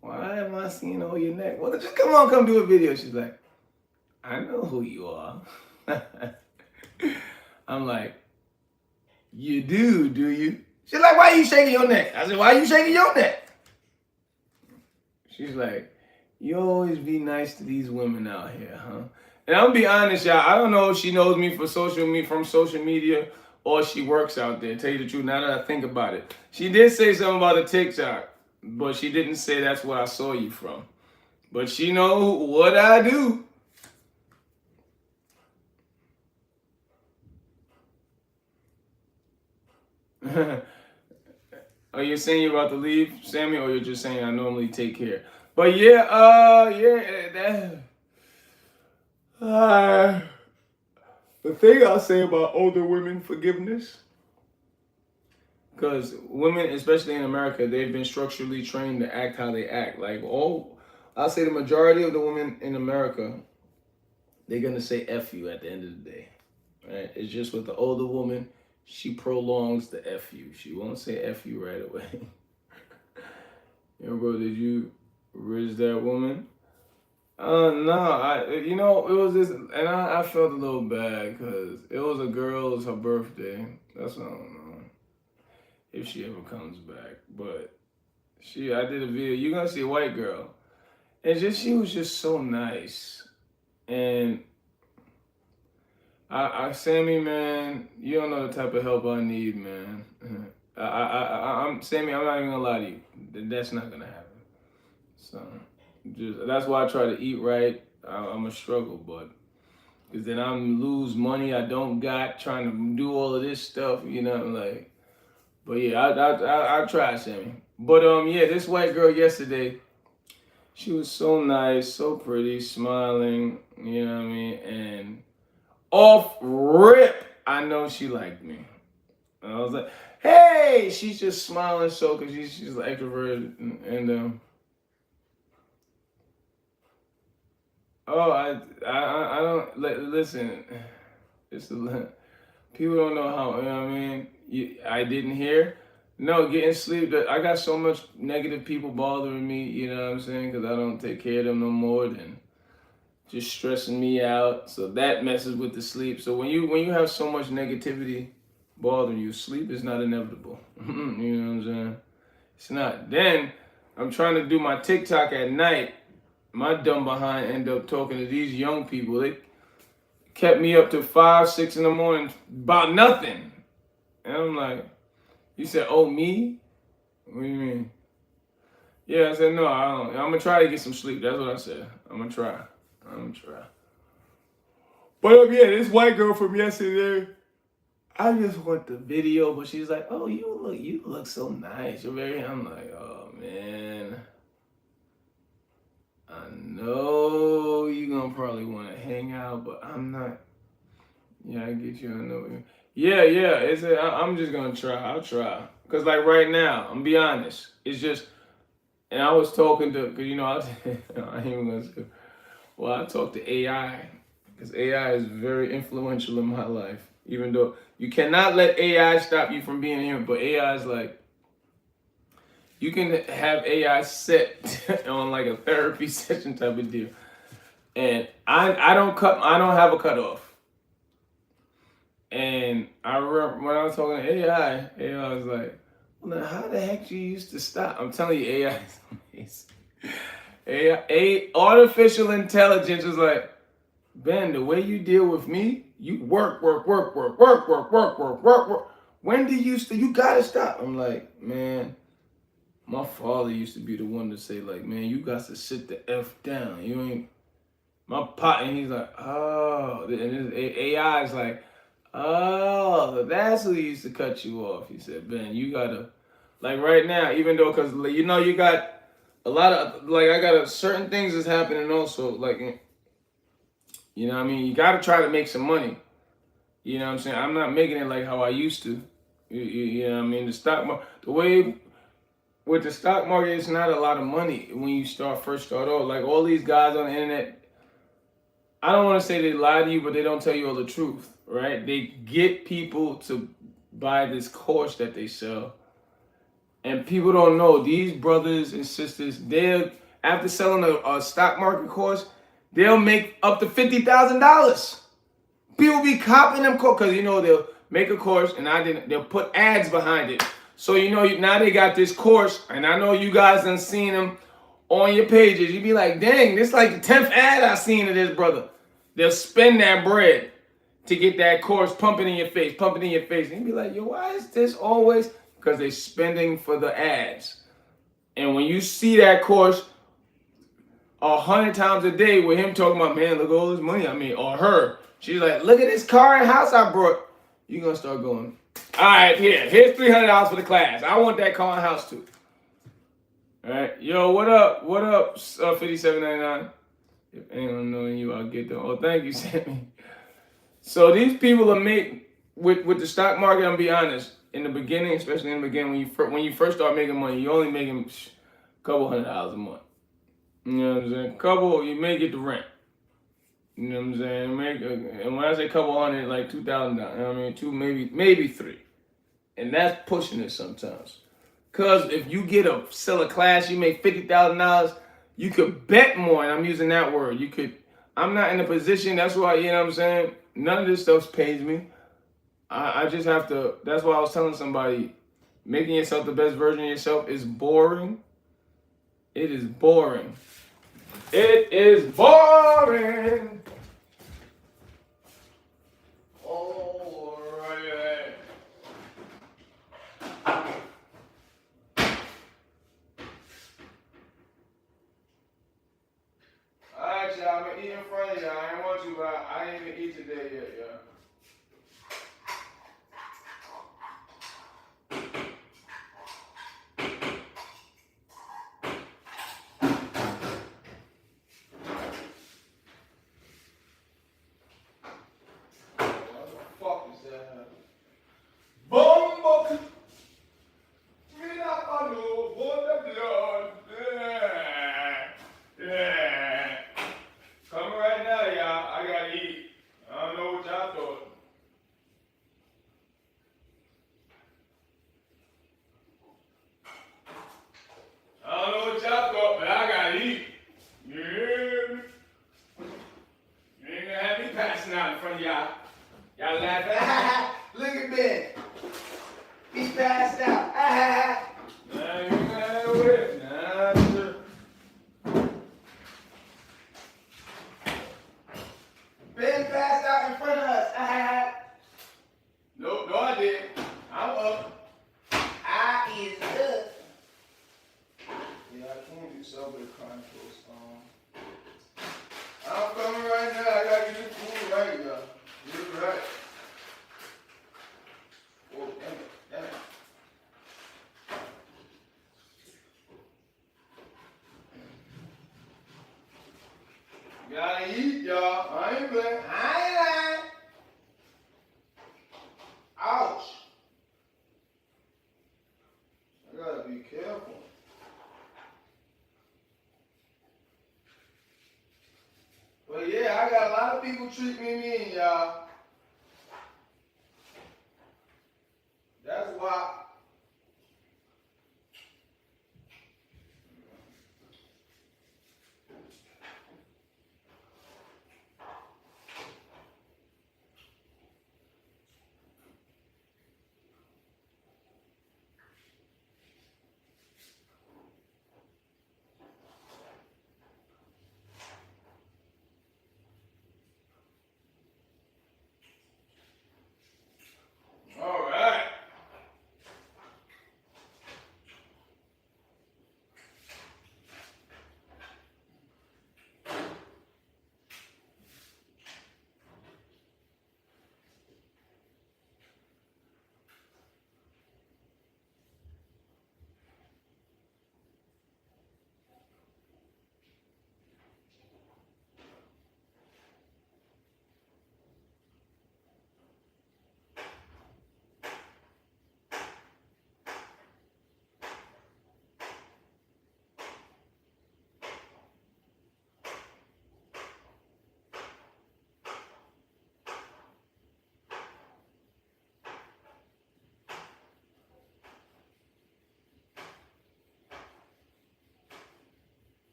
why am I seeing all your neck? Well, just come do a video. She's like, I know who you are. I'm like, you do you? She's like, why are you shaking your neck? I said, why are you shaking your neck? She's like, you always be nice to these women out here, huh? And I'm gonna be honest, y'all, I don't know if she knows me from social media or she works out there. Tell you the truth, now that I think about it. She did say something about a TikTok, but she didn't say that's where I saw you from. But she know what I do. Are you saying you're about to leave, Sammy, or you're just saying I normally take care? But yeah, the thing I'll say about older women forgiveness, because women, especially in America, they've been structurally trained to act how they act. Like, I'll say the majority of the women in America, they're gonna say F you at the end of the day, right? It's just with the older woman, she prolongs the F you. She won't say F you right away. Yo, bro, did you raise that woman? No, it was this, and I felt a little bad because it was a girl, it was her birthday. That's what I don't know if she ever comes back. But I did a video, you're gonna see a white girl. And she was just so nice. And Sammy, man, you don't know the type of help I need, man. Sammy, I'm not even gonna lie to you. That's not gonna happen. So, that's why I try to eat right. I'm a struggle, but because then I'm lose money I don't got trying to do all of this stuff, like. But yeah, I try, Sammy. But yeah, this white girl yesterday, she was so nice, so pretty, smiling, you know what I mean, and off rip, I know she liked me. And I was like, hey, she's just smiling so because she's like extroverted and I don't listen. People don't know how, you know what I mean? I didn't hear. No, getting sleep. I got so much negative people bothering me, you know what I'm saying? Because I don't take care of them no more than just stressing me out. So that messes with the sleep. So when you have so much negativity bothering you, sleep is not inevitable. You know what I'm saying? It's not. Then I'm trying to do my TikTok at night, my dumb behind ended up talking to these young people. They kept me up to 5, 6 in the morning about nothing. And I'm like, you said, oh, me? What do you mean? Yeah, I said, no, I don't. I'm going to try to get some sleep. That's what I said. I'm going to try. But yeah, this white girl from yesterday, I just want the video, but she's like, oh, you look so nice. You're very, I'm like, oh, man. I know you're going to probably want to hang out, but I'm not. Yeah, I get you. I know. Yeah. I'm just going to try. I'll try. Because, like, right now, I'm going to be honest. It's just, and I was talking to, because, I ain't even going to say, well, I talked to AI. Because AI is very influential in my life. Even though you cannot let AI stop you from being here, but AI is like, you can have AI set on like a therapy session type of deal. And I don't have a cutoff. And I remember when I was talking to AI was like, well, now how the heck you used to stop? I'm telling you, AI is amazing. Artificial intelligence is like, Ben, the way you deal with me, you work. When do you gotta stop? I'm like, man, my father used to be the one to say, like, man, you got to sit the F down. You ain't my pot. And he's like, oh, and his AI is like, oh, that's who used to cut you off. He said, Ben, you gotta, like right now, even though, cause you got a lot of, like, I got certain things that's happening also, like, you know what I mean? You got to try to make some money. You know what I'm saying? I'm not making it like how I used to. You know what I mean? The way with the stock market, it's not a lot of money when you first start off. Like all these guys on the internet, I don't want to say they lie to you, but they don't tell you all the truth, right? They get people to buy this course that they sell. And people don't know, these brothers and sisters, after selling a stock market course, they'll make up to $50,000. People be copying them because they'll make a course and they'll put ads behind it. So now they got this course, and I know you guys done seen them on your pages. You be like, dang, this like the 10th ad I seen of this brother. They'll spend that bread to get that course pumping in your face. And you be like, yo, why is this always? Because they're spending for the ads. And when you see that course 100 times a day with him talking about, man, look at all this money I made, or her, she's like, look at this car and house I brought. You're going to start going, all right, here's $300 for the class. I want that car and house too. All right, yo, what up? 57.99. If anyone knowing you, I'll get them. Oh, thank you, Sammy. So these people are with the stock market, I'm be honest, in the beginning, especially in the beginning, when you first start making money, you're only making a couple $100 a month. You know what I'm saying? You may get the rent. You know what I'm saying? And when I say couple hundred, like $2,000. You know what I mean? Two, maybe three. And that's pushing it sometimes. Cause if you sell a class, you make $50,000, you could bet more, and I'm using that word. I'm not in a position, that's why, you know what I'm saying? None of this stuff pays me. I just have to, that's why I was telling somebody, making yourself the best version of yourself is boring. It is boring. It is boring. All right. All right, y'all. I'm gonna eat in front of y'all. I ain't want to, but I ain't even eat today yet, y'all. Coming right now, y'all. I gotta eat. I don't know what y'all thought. chronicles. I'm coming right now. I gotta get this food right, y'all. Get it right. Oh, damn it, damn it. Gotta eat, y'all. I ain't playing. I ain't lying. Ouch. I gotta be careful. But yeah, I got a lot of people treat me mean, y'all. That's why. All right.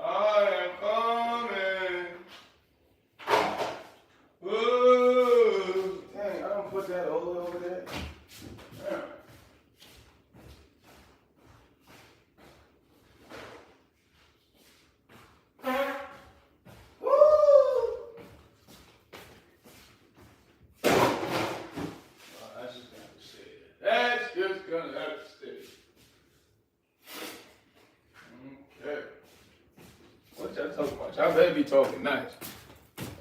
I am coming. Ooh. Dang, I don't put that all the way over there. Yeah. Woo! Oh, that's just gonna have to stay there. That's just gonna have to stay. Okay. What y'all talking about? Y'all better be talking nice.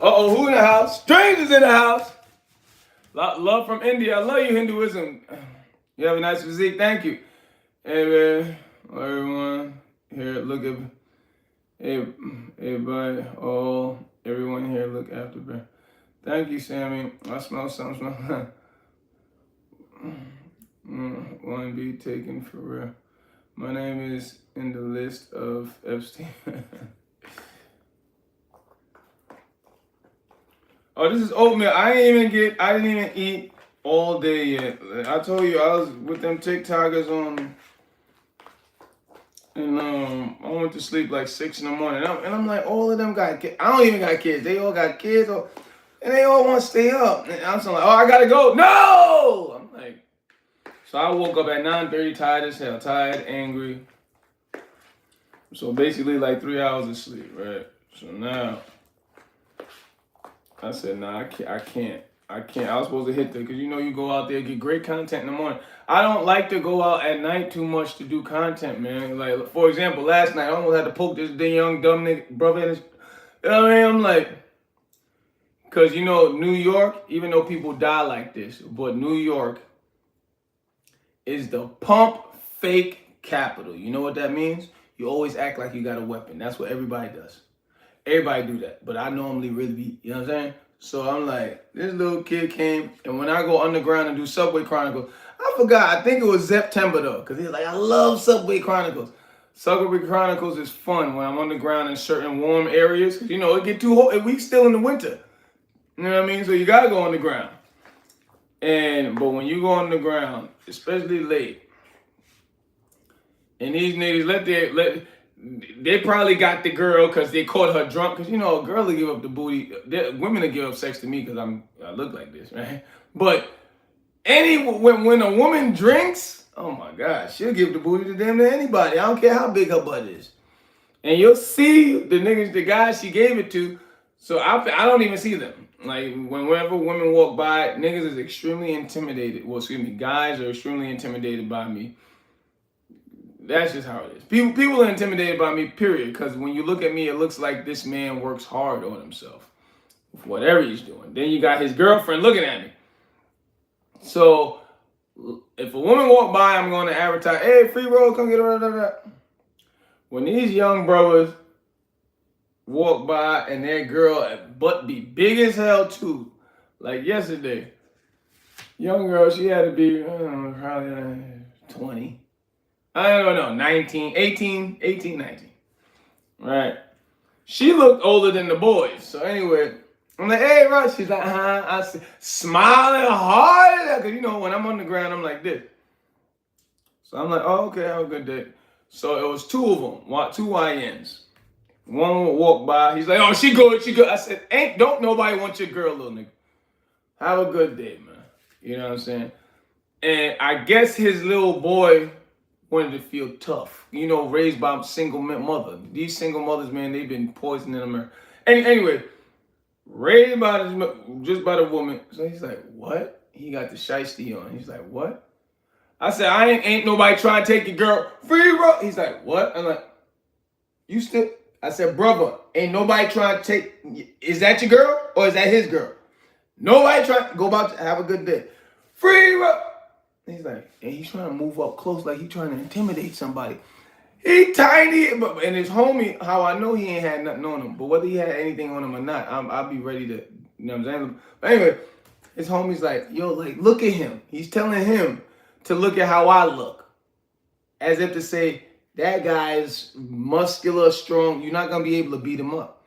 Uh-oh, who in the house? Strangers in the house. Love from India. I love you, Hinduism. You have a nice physique. Thank you. Hey, man. Everyone here, look at... Hey, everybody. Oh, everyone here, look after me. Thank you, Sammy. I smell something. Want to be taken for real. My name is in the list of Epstein. Oh, this is oatmeal. I didn't even eat all day yet. I told you I was with them TikTokers on, and I went to sleep like 6 in the morning. And I'm like, all of them got kids. I don't even got kids. They all got kids, and they all want to stay up. And I'm like, oh, I gotta go. No! I'm like, so I woke up at 9:30, tired as hell, tired, angry. So basically like 3 hours of sleep, right? So now I said, nah, I can't. I was supposed to hit because you go out there, get great content in the morning. I don't like to go out at night too much to do content, man. Like, for example, last night I almost had to poke this young dumb nigga brother in his, you know what I mean? I'm like, because New York, even though people die like this, but New York is the pump fake capital. You know what that means? You always act like you got a weapon. That's what everybody does. Everybody do that, but I normally really be, you know what I'm saying? So I'm like, this little kid came, and when I go underground and do Subway Chronicles, I forgot, I think it was September though, because he's like, I love Subway Chronicles. Subway Chronicles is fun when I'm underground in certain warm areas, because it get too hot, we still in the winter. You know what I mean? So you gotta go underground. But when you go underground, especially late, and these niggas they probably got the girl because they caught her drunk. Because, a girl will give up the booty. Women will give up sex to me because I look like this, right? But when a woman drinks, oh my God, she'll give the booty to damn near anybody. I don't care how big her butt is. And you'll see the guys she gave it to. So I don't even see them. Like, whenever women walk by, niggas is extremely intimidated. Well, excuse me, guys are extremely intimidated by me. That's just how it is. People are intimidated by me, period. Because when you look at me, it looks like this man works hard on himself. Whatever he's doing. Then you got his girlfriend looking at me. So if a woman walk by, I'm going to advertise, hey, free roll, come get her. When these young brothers walk by and their girl butt be big as hell too, like yesterday, young girl, she had to be, I don't know, probably 20. I don't know, 19, 18, 19. Right? She looked older than the boys. So anyway, I'm like, hey, Russ. She's like, I see, smiling hard. Because, you know, when I'm on the ground, I'm like this. So I'm like, oh, okay, have a good day. So it was two of them, two YNs. One would walk by. He's like, oh, she good. I said, don't nobody want your girl, little nigga. Have a good day, man. You know what I'm saying? And I guess his little boy wanted to feel tough. You know, raised by a single mother. These single mothers, man, they've been poisoning them. Anyway, raised by just by the woman. So he's like, what? He got the shiesty on. He's like, what? I said, I ain't nobody trying to take your girl. Free roll. He's like, what? I'm like, you still? I said, brother, ain't nobody trying to take. Is that your girl or is that his girl? Nobody trying to go about to have a good day. Free roll. He's like, and he's trying to move up close like he's trying to intimidate somebody. He tiny, and his homie, how I know he ain't had nothing on him, but whether he had anything on him or not, I'll be ready to, you know what I'm saying? But anyway, his homie's like, yo, like, look at him. He's telling him to look at how I look. As if to say, that guy's muscular, strong, you're not going to be able to beat him up.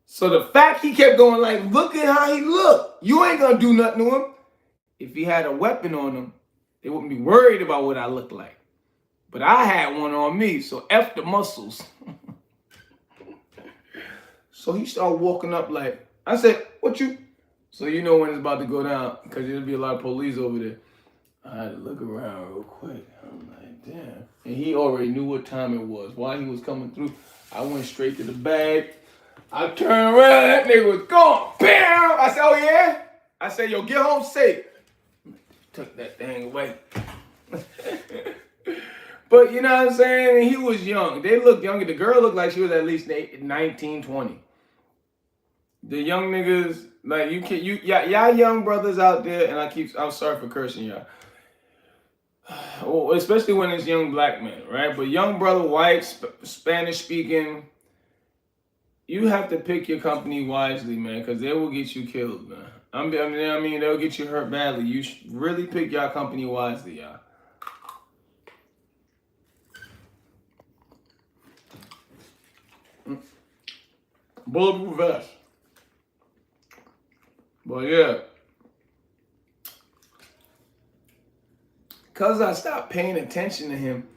So the fact he kept going like, look at how he look. You ain't going to do nothing to him. If he had a weapon on him, they wouldn't be worried about what I look like. But I had one on me, so F the muscles. So he started walking up like, I said, what you? So you know when it's about to go down, because there'll be a lot of police over there. I had to look around real quick. I'm like, damn. And he already knew what time it was. While he was coming through, I went straight to the bag. I turned around, that nigga was gone. Bam! I said, oh yeah? I said, yo, get home safe. Took that thing away. But you know what I'm saying? He was young. They looked younger. The girl looked like she was at least 19, 20. The young niggas, like y'all young brothers out there, and I'm sorry for cursing y'all. Well, especially when it's young black men, right? But young brother, white, Spanish speaking, you have to pick your company wisely, man, because they will get you killed, man. I mean, they'll get you hurt badly. You should really pick your company wisely, y'all. Bulletproof vest. But yeah. Because I stopped paying attention to him,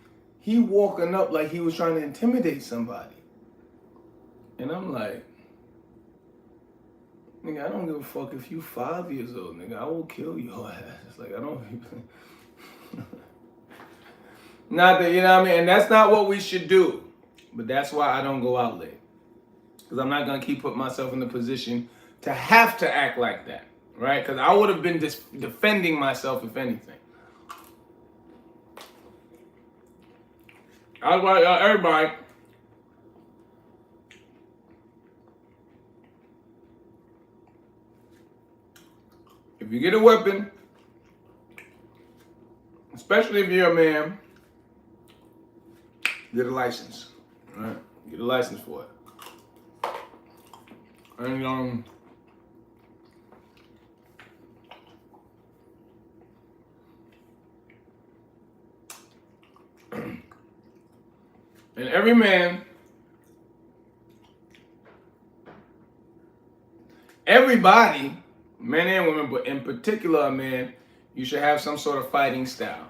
he walking up like he was trying to intimidate somebody. And I'm like, nigga, I don't give a fuck if you 5 years old, nigga. I will kill your ass. It's like, I don't... Not that, you know what I mean? And that's not what we should do. But that's why I don't go out late. Because I'm not going to keep putting myself in the position to have to act like that. Right? Because I would have been defending myself, if anything. I was like, everybody... If you get a weapon, especially if you're a man, get a license. Right? Get a license for it. And and every man, everybody, men and women, but in particular, man, you should have some sort of fighting style.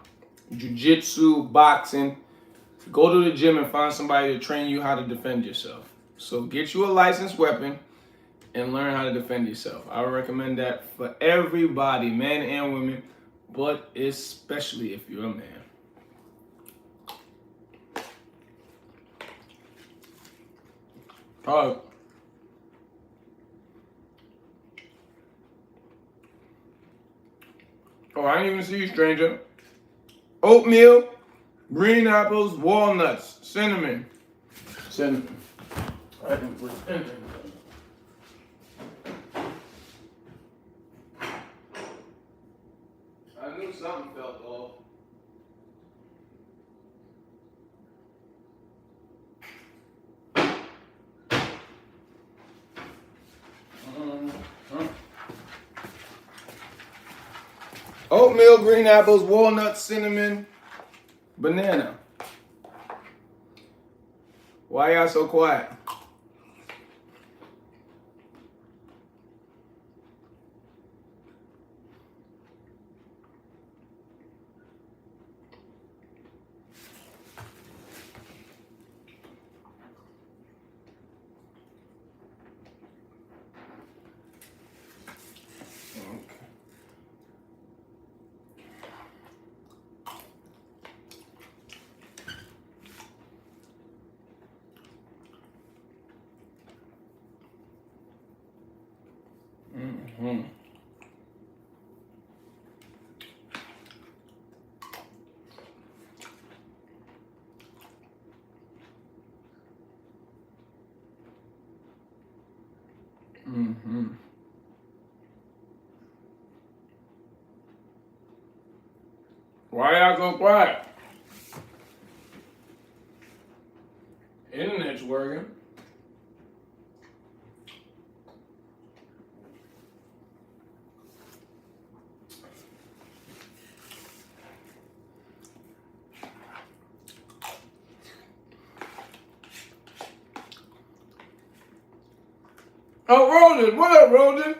Jiu-jitsu, boxing. Go to the gym and find somebody to train you how to defend yourself. So get you a licensed weapon and learn how to defend yourself. I would recommend that for everybody, men and women, but especially if you're a man. All right. Oh, I didn't even see you, stranger. Oatmeal, green apples, walnuts, cinnamon. Cinnamon. I didn't put cinnamon. I knew something felt off. Oatmeal, green apples, walnuts, cinnamon, banana. Why y'all so quiet? Mm-hmm. Mm-hmm. Why y'all so quiet? Internet's working. Oh, Roland, what up, Roland?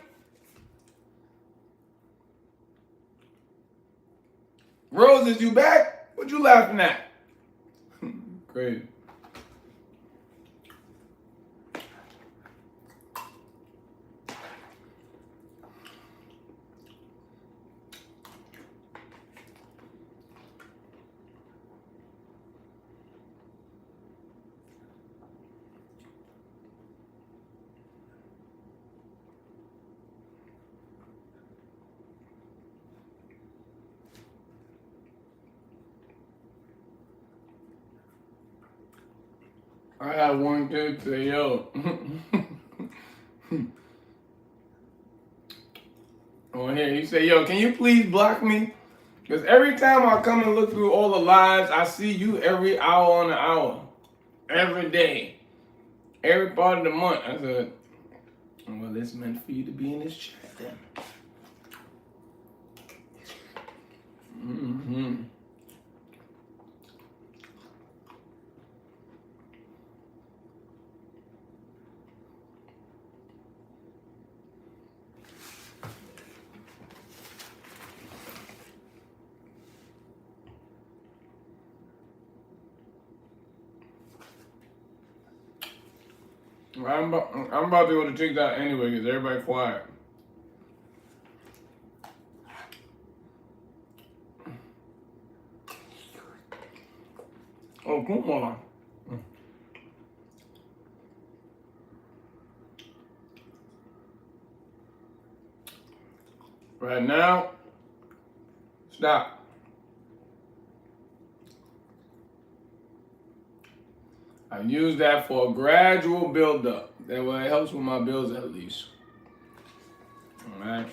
Rose, is you back? What you laughing at? Great. I had one kid say, yo. On here, he said, yo, can you please block me? Because every time I come and look through all the lives, I see you every hour on the hour. Every day. Every part of the month. I said, well, it's meant for you to be in this chat then. Mm-hmm. I'm about to go to TikTok anyway because everybody quiet. Oh, come on. Right now, stop. I use that for a gradual build-up. That way it helps with my bills at least. Alright.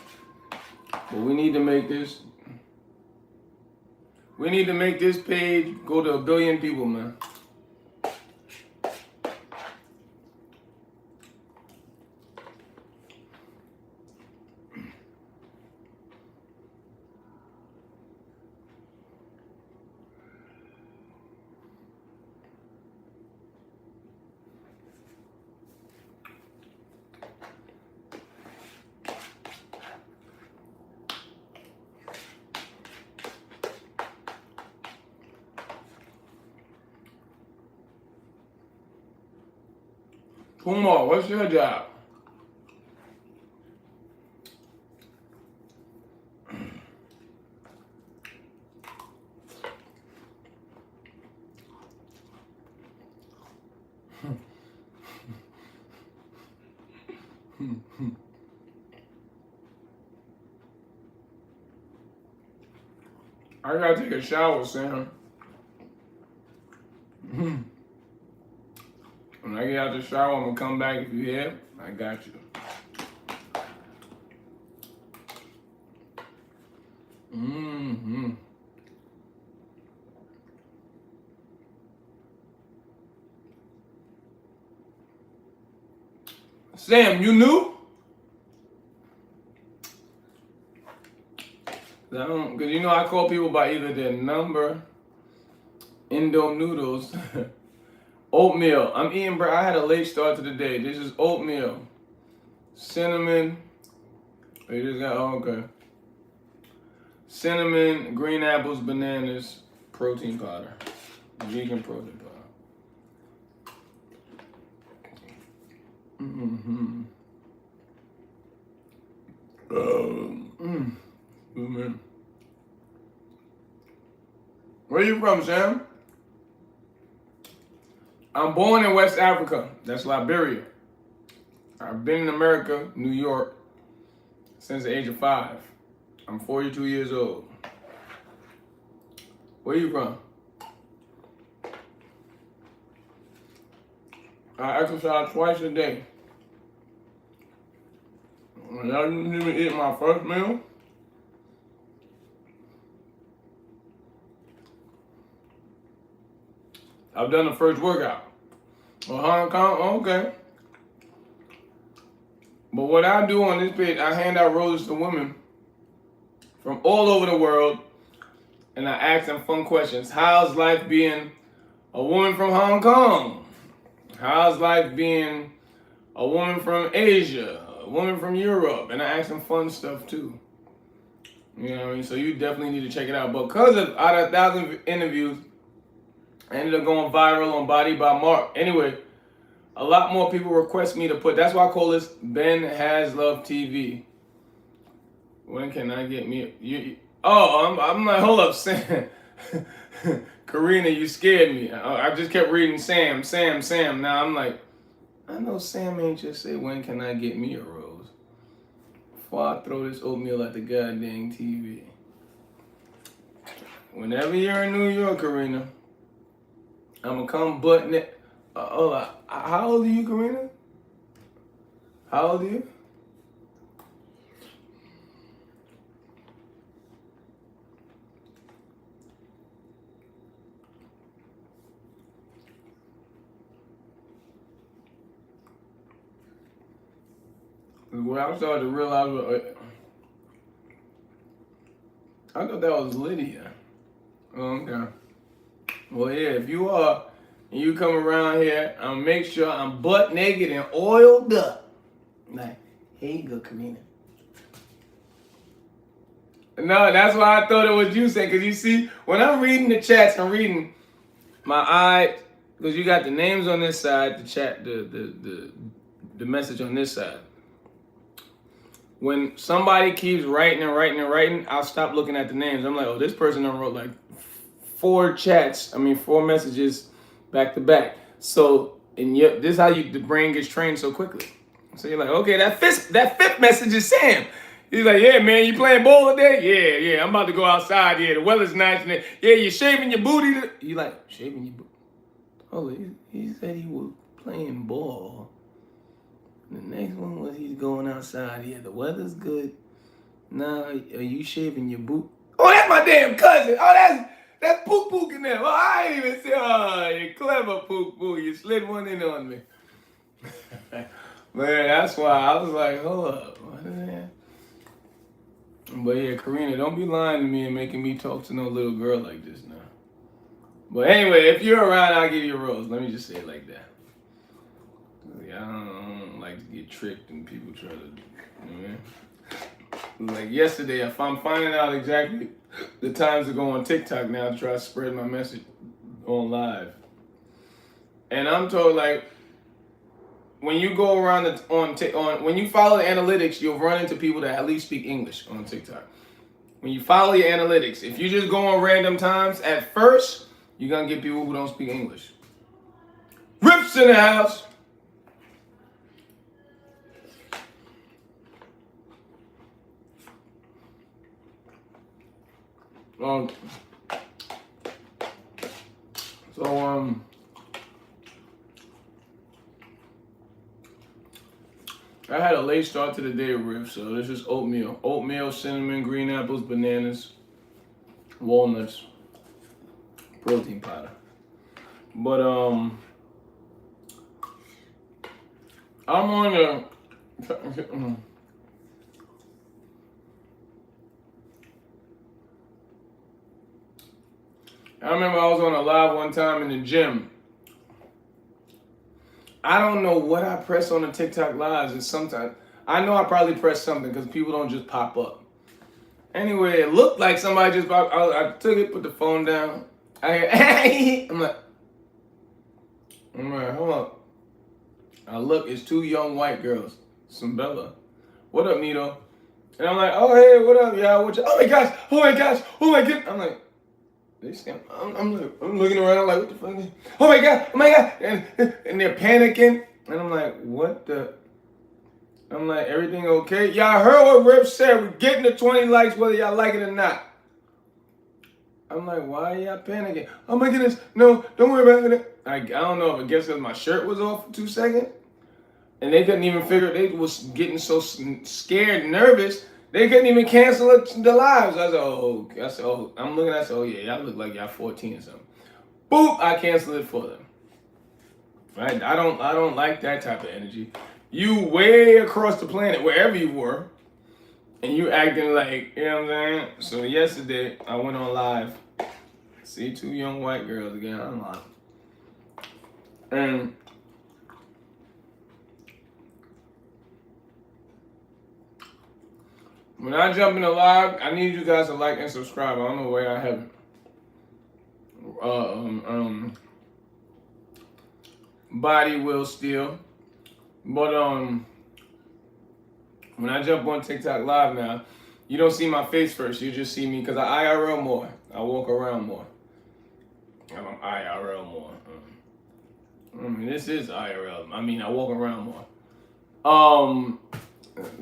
But we need to make this page go to 1 billion people, man. Kumar, what's your job? I gotta take a shower, Sam. When I get out the shower, I'm gonna come back. If you here, I got you. Mm-hmm. Sam, you knew? Because you know I call people by either their number, Indo noodles, oatmeal. I'm eating bread. I had a late start to the day. This is oatmeal, cinnamon. They just got, oh, okay. Cinnamon, green apples, bananas, protein powder, vegan protein powder. Mm-hmm. Oh, man. Where you from, Sam? I'm born in West Africa. That's Liberia. I've been in America, New York, since the age of 5. I'm 42 years old. Where you from? I exercise twice a day. I didn't even eat my first meal. I've done the first workout. Well, Hong Kong, okay. But what I do on this page, I hand out roses to women from all over the world, and I ask them fun questions. How's life being a woman from Hong Kong? How's life being a woman from Asia? A woman from Europe? And I ask them fun stuff too. You know what I mean? So you definitely need to check it out. Because out of 1,000 interviews, I ended up going viral on Body by Mark. Anyway, a lot more people request me to put, that's why I call this BenHasLuv TV. When can I get me? I'm like, hold up, Sam. Karina, you scared me. I just kept reading Sam. Now I'm like, I know Sam ain't just say, when can I get me a rose? Before I throw this oatmeal at the goddamn TV. Whenever you're in New York, Karina, I'm gonna come button it. How old are you, Karina? How old are you? What I started to realize, I thought that was Lydia. Okay. Well, yeah, if you are, and you come around here, I'll make sure I'm butt naked and oiled up. Like, here you go, Karina. No, that's why I thought it was you saying, because you see, when I'm reading the chats, I'm reading my eye, because you got the names on this side, the chat, the message on this side. When somebody keeps writing, I'll stop looking at the names. I'm like, oh, this person done wrote like 4 messages back to back. So, and this is how the brain gets trained so quickly. So you're like, okay, that fifth message is Sam. He's like, yeah, man, you playing ball today? Yeah, I'm about to go outside. Yeah, the weather's nice. And yeah, you shaving your booty. You like, shaving your booty? Oh, he said he was playing ball. The next one was he's going outside. Yeah, the weather's good. Now, are you shaving your boot? Oh, that's my damn cousin. Oh, that's Pook Pook in there. Oh, I ain't even say, oh, you clever Pook Pook. You slid one in on me. Man, that's why I was like, hold up. What is that? But yeah, Karina, don't be lying to me and making me talk to no little girl like this now. But anyway, if you're around, I'll give you a rose. Let me just say it like that. I don't like to get tricked and people try to, you know what I mean? Like yesterday, if I'm finding out exactly the times to go on TikTok now to try to spread my message on live. And I'm told, like, when you go around when you follow the analytics, you'll run into people that at least speak English on TikTok. When you follow your analytics, if you just go on random times, at first, you're gonna get people who don't speak English. Rips in the house. I had a late start to the day, Riff, so this is oatmeal. Oatmeal, cinnamon, green apples, bananas, walnuts, protein powder. But I'm on the I remember I was on a live one time in the gym. I don't know what I press on the TikTok lives. And sometimes I know I probably press something because people don't just pop up. Anyway, it looked like somebody just popped. I took it, put the phone down. I'm like, hold up. I look, it's two young white girls, some Bella. What up, Nito? And I'm like, oh hey, what up, y'all? What you? Oh my gosh, oh my gosh, oh my god. I'm like, I'm looking around like, what the fuck? Oh my god, and they're panicking, and I'm like, what the? I'm like, everything okay? Y'all heard what Rip said? We're getting to 20 likes whether y'all like it or not. I'm like, why are y'all panicking? Oh my goodness, no, don't worry about it. I don't know if I guess because my shirt was off for 2 seconds, and they couldn't even figure. They was getting so scared and nervous. They couldn't even cancel the lives. I said, oh, I'm looking at it, oh yeah, y'all look like y'all 14 or something. Boop, I canceled it for them. Right? I don't like that type of energy. You way across the planet, wherever you were, and you acting like, you know what I'm saying? So yesterday, I went on live. See two young white girls again. I'm like, and when I jump in the live, I need you guys to like and subscribe. I don't know why I haven't. Body will steal. But when I jump on TikTok live now, you don't see my face first. You just see me because I IRL more. I walk around more. I'm IRL more. I mean, this is IRL. I mean, I walk around more.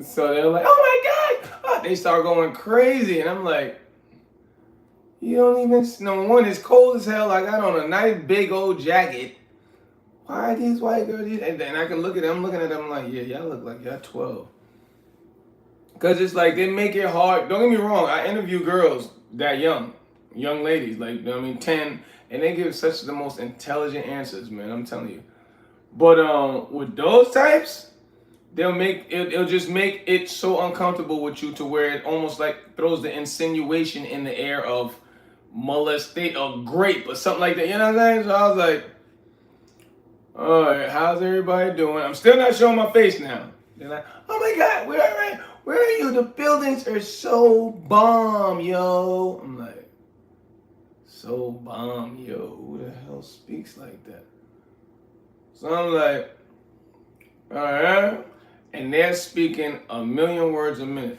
So they're like, oh my god! Oh, they start going crazy, and I'm like, you don't even. No one, it's cold as hell. I got on a nice big old jacket. Why are these white girls? And then I can look at them. I'm looking at them like, yeah, y'all look like y'all 12. Cause it's like they make it hard. Don't get me wrong. I interview girls that young ladies, like, you know what I mean, 10, and they give such the most intelligent answers, man. I'm telling you. But with those types, it'll just make it so uncomfortable with you to where it almost like throws the insinuation in the air of molestate or grape or something like that. You know what I'm saying? So I was like, all right, how's everybody doing? I'm still not showing my face now. They're like, oh my god, where are you? The buildings are so bomb, yo. I'm like, so bomb, yo. Who the hell speaks like that? So I'm like, all right. And they're speaking a million words a minute.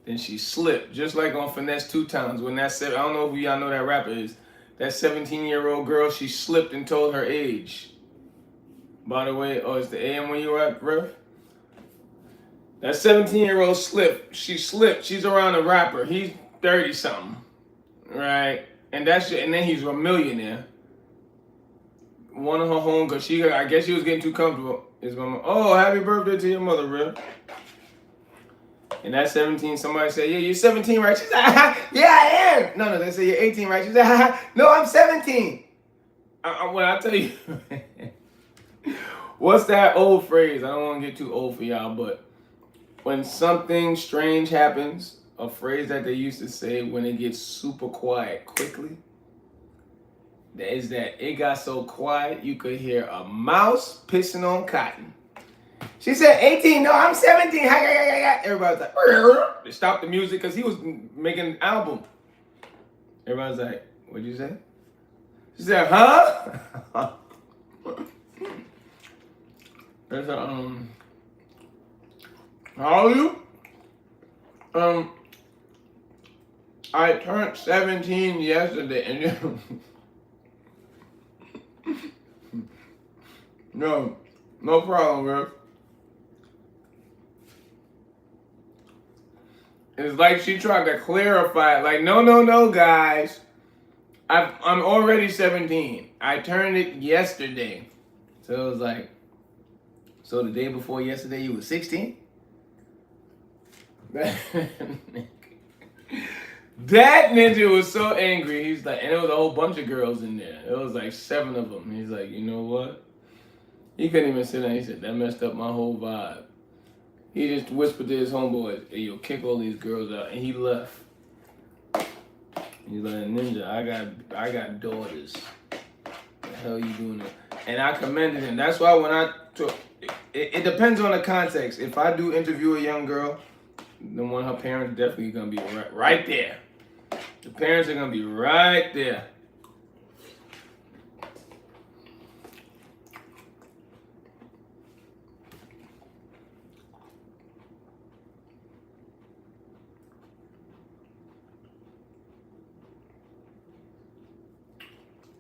Then she slipped, just like on Finesse 2 Times. When I don't know if y'all know that rapper is. That 17-year-old girl, she slipped and told her age. By the way, it's the AM when you were at, Ref? That 17-year-old slipped. She slipped. She's around a rapper. He's 30-something. Right? And then he's a millionaire. One of her home, because I guess she was getting too comfortable. Is my mom. Oh, happy birthday to your mother, Ref. And that 17, somebody said, yeah, you're 17, right? She said, yeah, I am. No, they say you're 18, right? She said, no, I'm 17. When I tell you, what's that old phrase? I don't want to get too old for y'all, but when something strange happens, a phrase that they used to say when it gets super quiet quickly, is that it got so quiet you could hear a mouse pissing on cotton. She said 18, no, I'm 17. Everybody's like, they stopped the music because he was making an album. Everybody's like, what'd you say? She said, huh? There's how old are you? I turned 17 yesterday, and no problem, bro. It's like she tried to clarify it. Like, no, guys. I'm already 17. I turned it yesterday. So it was like, So the day before yesterday, you was 16? That ninja was so angry. He's like, and there was a whole bunch of girls in there. It was like 7 of them. He's like, you know what? He couldn't even sit down. He said, that messed up my whole vibe. He just whispered to his homeboys, hey, yo, kick all these girls out. And he left. He's like, ninja, I got daughters. The hell you doing that? And I commended him. That's why when I took, it depends on the context. If I do interview a young girl, then one of her parents definitely gonna be right there. The parents are gonna be right there.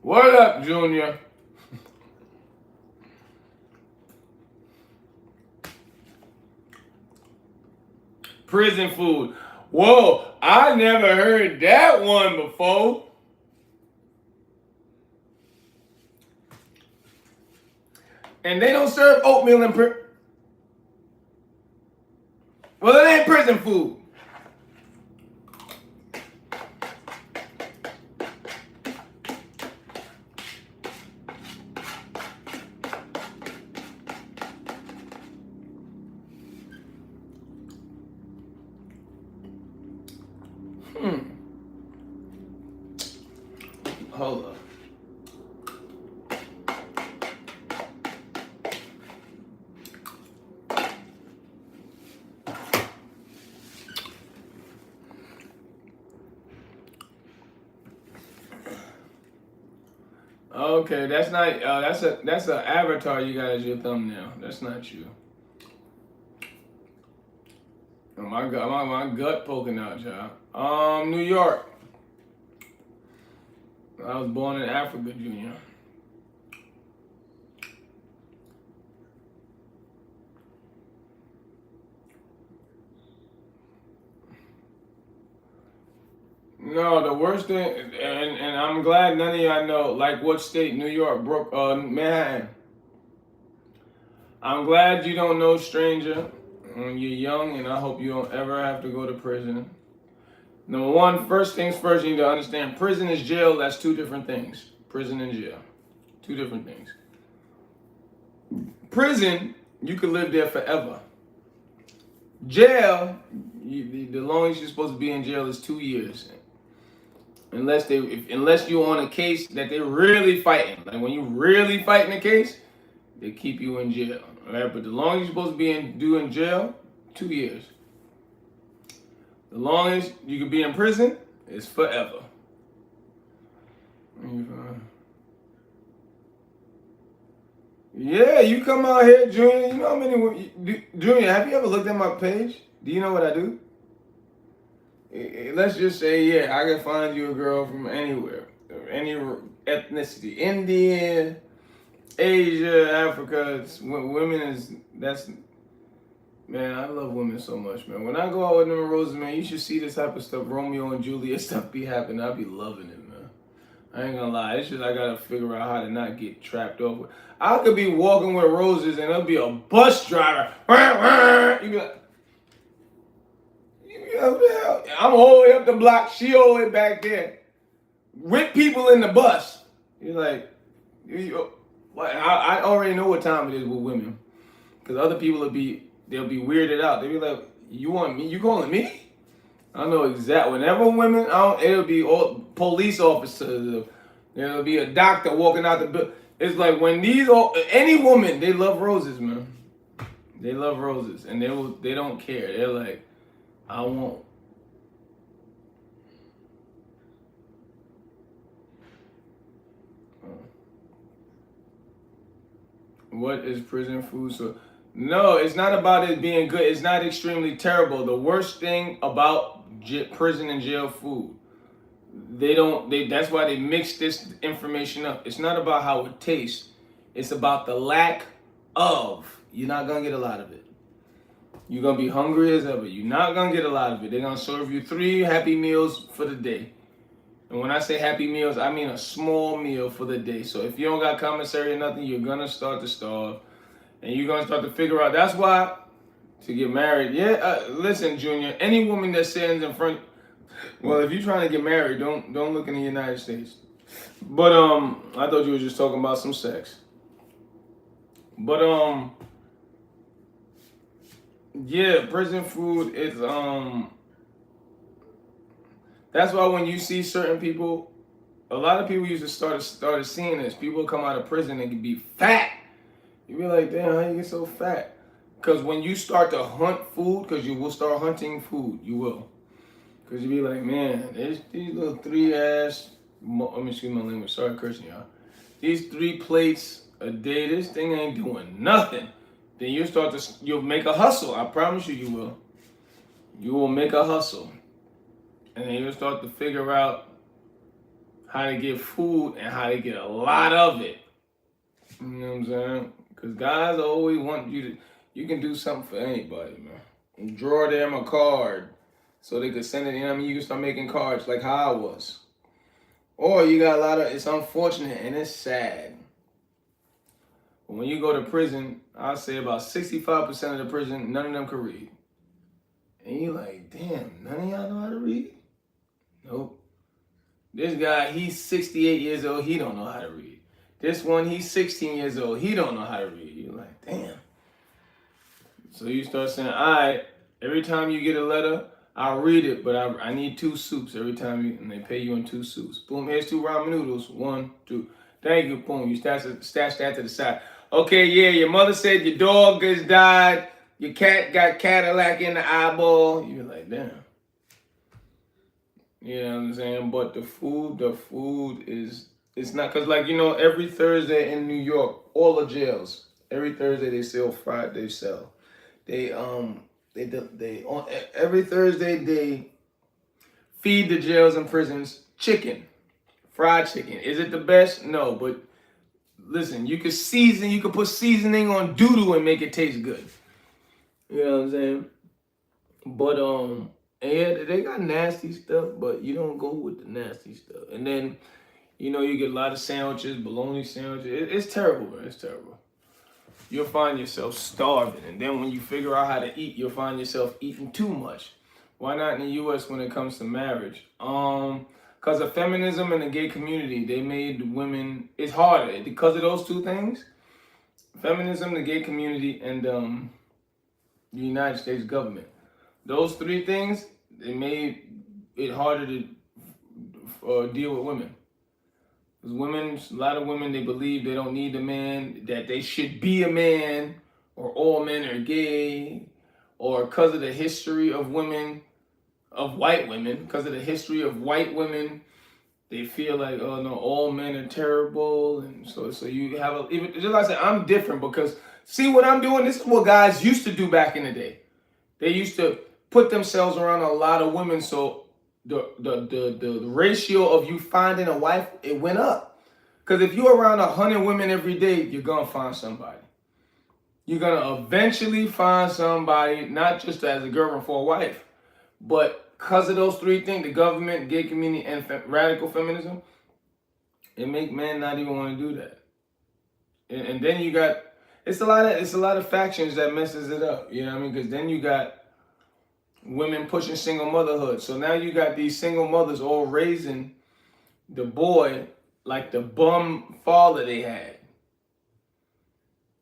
What up, Junior? Prison food. Whoa, I never heard that one before. And they don't serve oatmeal in prison. Well, it ain't prison food. Hold up. Okay, that's not. That's an avatar you got as your thumbnail. That's not you. Oh, my gut poking out, y'all. New York. I was born in Africa, Junior. No, the worst thing, and I'm glad none of y'all know, like what state, New York, Manhattan. I'm glad you don't know stranger when you're young, and I hope you don't ever have to go to prison. Number one, first things first, you need to understand, prison is jail, that's 2 different things. Prison and jail, 2 different things. Prison, you could live there forever. Jail, the longest you're supposed to be in jail is 2 years. Unless you're on a case that they're really fighting. Like when you really fighting a case, they keep you in jail. All right? But the longest you're supposed to be in jail, 2 years. The longest you could be in prison is forever. Yeah, you come out here, Junior. You know how many... Junior, have you ever looked at my page? Do you know what I do? Let's just say, yeah, I can find you a girl from anywhere, any ethnicity, India, Asia, Africa. Man, I love women so much, man. When I go out with them roses, man, you should see this type of stuff, Romeo and Juliet stuff be happening. I be loving it, man. I ain't gonna lie, it's just I gotta figure out how to not get trapped over. I could be walking with roses and there'll be a bus driver. You be like, I'm all the way up the block, she all the way back there, with people in the bus. You're like, I already know what time it is with women, because other people they'll be weirded out. They'll be like, you want me? You calling me? I know exactly. Whenever women, it'll be all police officers. There'll be a doctor walking out the building. It's like when any woman, they love roses, man. They love roses, and they don't care. They're like, I won't. What is prison food? So, no, it's not about it being good. It's not extremely terrible. The worst thing about prison and jail food, that's why they mix this information up. It's not about how it tastes. It's about the lack of. You're not going to get a lot of it. You're going to be hungry as ever. You're not going to get a lot of it. They're going to serve you 3 happy meals for the day. And when I say happy meals, I mean a small meal for the day. So if you don't got commissary or nothing, you're going to start to starve. And you're gonna start to figure out. That's why to get married. Yeah, listen, Junior. Any woman that stands in front. Well, if you're trying to get married, don't look in the United States. But I thought you were just talking about some sex. But yeah, prison food is That's why when you see certain people, a lot of people used to started seeing this. People come out of prison and can be fat. You be like, damn, how you get so fat? Because when you start to hunt food, because you will start hunting food, you will. Because you be like, man, there's these little 3-ass, excuse my language, sorry cursing y'all. These 3 plates a day, this thing ain't doing nothing. Then you'll make a hustle. I promise you, you will. You will make a hustle. And then you'll start to figure out how to get food and how to get a lot of it. You know what I'm saying? Because guys always want you can do something for anybody, man. And draw them a card so they could send it, you know what I mean? You can start making cards like how I was. Or you got a lot of, it's unfortunate and it's sad. But when you go to prison, I'll say about 65% of the prison, none of them can read. And you're like, damn, none of y'all know how to read? Nope. This guy, he's 68 years old, he don't know how to read. This one, he's 16 years old, he don't know how to read. You're like, damn. So you start saying, all right, every time you get a letter, I'll read it, but I need 2 soups every time and they pay you in 2 soups. Boom, here's 2 ramen noodles, 1, 2. Thank you, boom, you stash that to the side. Okay, yeah, your mother said your dog has died, your cat got Cadillac in the eyeball. You're like, damn. You know what I'm saying? But the food is, it's not, because like, you know, every Thursday in New York, all the jails, every Thursday they sell every Thursday they feed the jails and prisons chicken, fried chicken. Is it the best? No, but listen, you can put seasoning on doo-doo and make it taste good. You know what I'm saying? But and they got nasty stuff, but you don't go with the nasty stuff. And then, you know, you get a lot of sandwiches, bologna sandwiches. It's terrible, man. It's terrible. You'll find yourself starving. And then when you figure out how to eat, you'll find yourself eating too much. Why not in the U.S. when it comes to marriage? Because of feminism and the gay community, they made women, it's harder. Because of those 2 things, feminism, the gay community, and the United States government. Those 3 things, they made it harder to deal with women. Because women, a lot of women, they believe they don't need a man, that they should be a man, or all men are gay, or because of the history of women, of white women, because of the history of white women, they feel like, oh no, all men are terrible. And so you have even just like I said, I'm different because see what I'm doing? This is what guys used to do back in the day. They used to put themselves around a lot of women, so the ratio of you finding a wife, it went up. Because if you're around 100 women every day, you're gonna find somebody. You're gonna eventually find somebody, not just as a girlfriend for a wife, but because of those 3 things, the government, gay community, and radical feminism, it make men not even want to do that. And then you got, it's a lot of factions that messes it up. You know what I mean? Because then you got women pushing single motherhood. So now you got these single mothers all raising the boy like the bum father they had.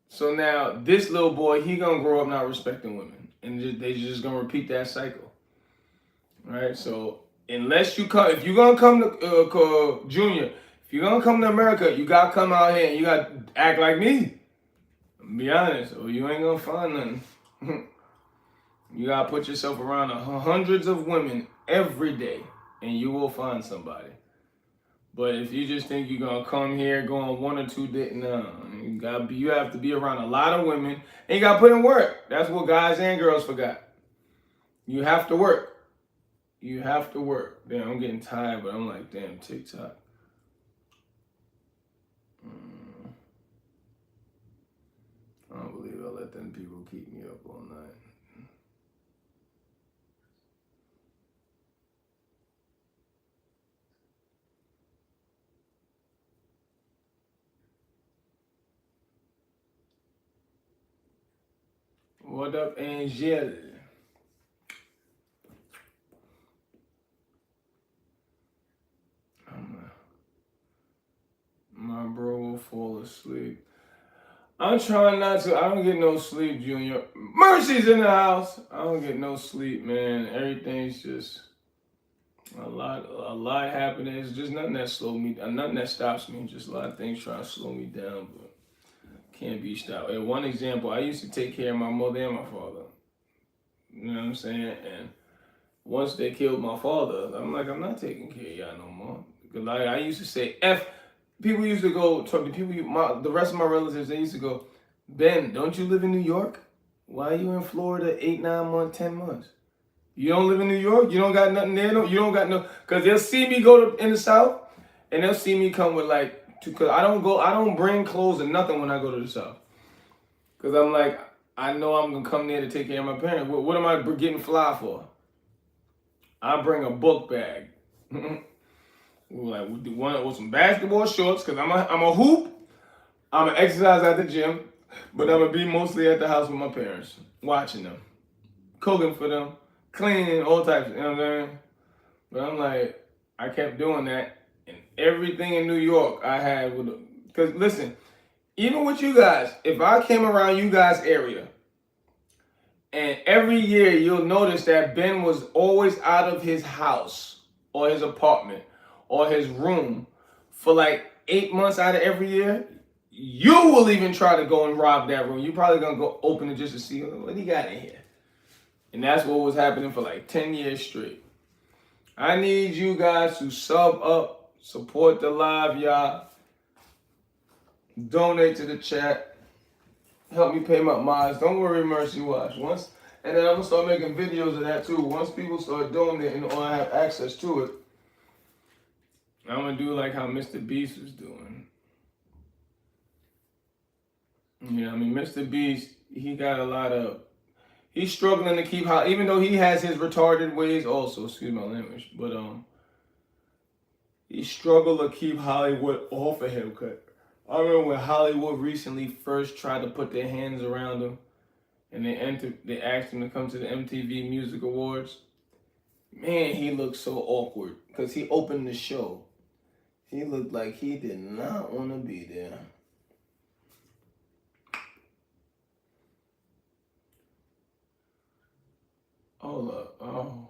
So now this little boy, he gonna grow up not respecting women, and they just gonna repeat that cycle. Right? So unless you come, if you're gonna come to Junior, if you're gonna come to America, you gotta come out here and you gotta act like me. Be honest, or you ain't gonna find nothing. You gotta put yourself around hundreds of women every day, and you will find somebody. But if you just think you're gonna come here, go on 1 or 2 dates, no, you have to be around a lot of women, and you gotta put in work. That's what guys and girls forgot. You have to work. You have to work. Damn, I'm getting tired, but I'm like, damn, TikTok. I don't believe I'll let them people keep me up all night. What up, Angel? My bro will fall asleep. I'm trying not to. I don't get no sleep, Junior. Mercy's in the house. I don't get no sleep, man. Everything's just a lot happening. It's just nothing that slows me, nothing that stops me. Just a lot of things trying to slow me down, but can't be stopped. And one example, I used to take care of my mother and my father. You know what I'm saying? And once they killed my father, I'm like, I'm not taking care of y'all no more. Because I used to say, F. People used to go, the rest of my relatives, they used to go, Ben, don't you live in New York? Why are you in Florida 8, 9 months, 10 months? You don't live in New York? You don't got nothing there? No, you don't got no, because they'll see me go in the South, and they'll see me come with because I don't bring clothes or nothing when I go to the South. Because I'm like, I know I'm going to come there to take care of my parents. What am I getting fly for? I bring a book bag. Like with some basketball shorts, because I'm a hoop. I'm an exercise at the gym, but I'm going to be mostly at the house with my parents, watching them, cooking for them, cleaning, all types, you know what I'm saying? But I'm like, I kept doing that, and everything in New York I had because listen, even with you guys, if I came around you guys' area, and every year you'll notice that Ben was always out of his house or his apartment or his room for like 8 months out of every year, you will even try to go and rob that room. You're probably going to go open it just to see what he got in here. And that's what was happening for like 10 years straight. I need you guys to sub up, support the live, y'all. Donate to the chat. Help me pay my mods. Don't worry, Mercy Watch. And then I'm going to start making videos of that too. Once people start doing it and I have access to it, I'm going to do like how Mr. Beast was doing. You know, I mean, Mr. Beast, he got a lot of, he's struggling to keep, even though he has his retarded ways also, excuse my language, but he struggled to keep Hollywood off of him. I remember when Hollywood recently first tried to put their hands around him, and they asked him to come to the MTV Music Awards. Man, he looked so awkward because he opened the show. He looked like he did not want to be there. Hold up. Oh.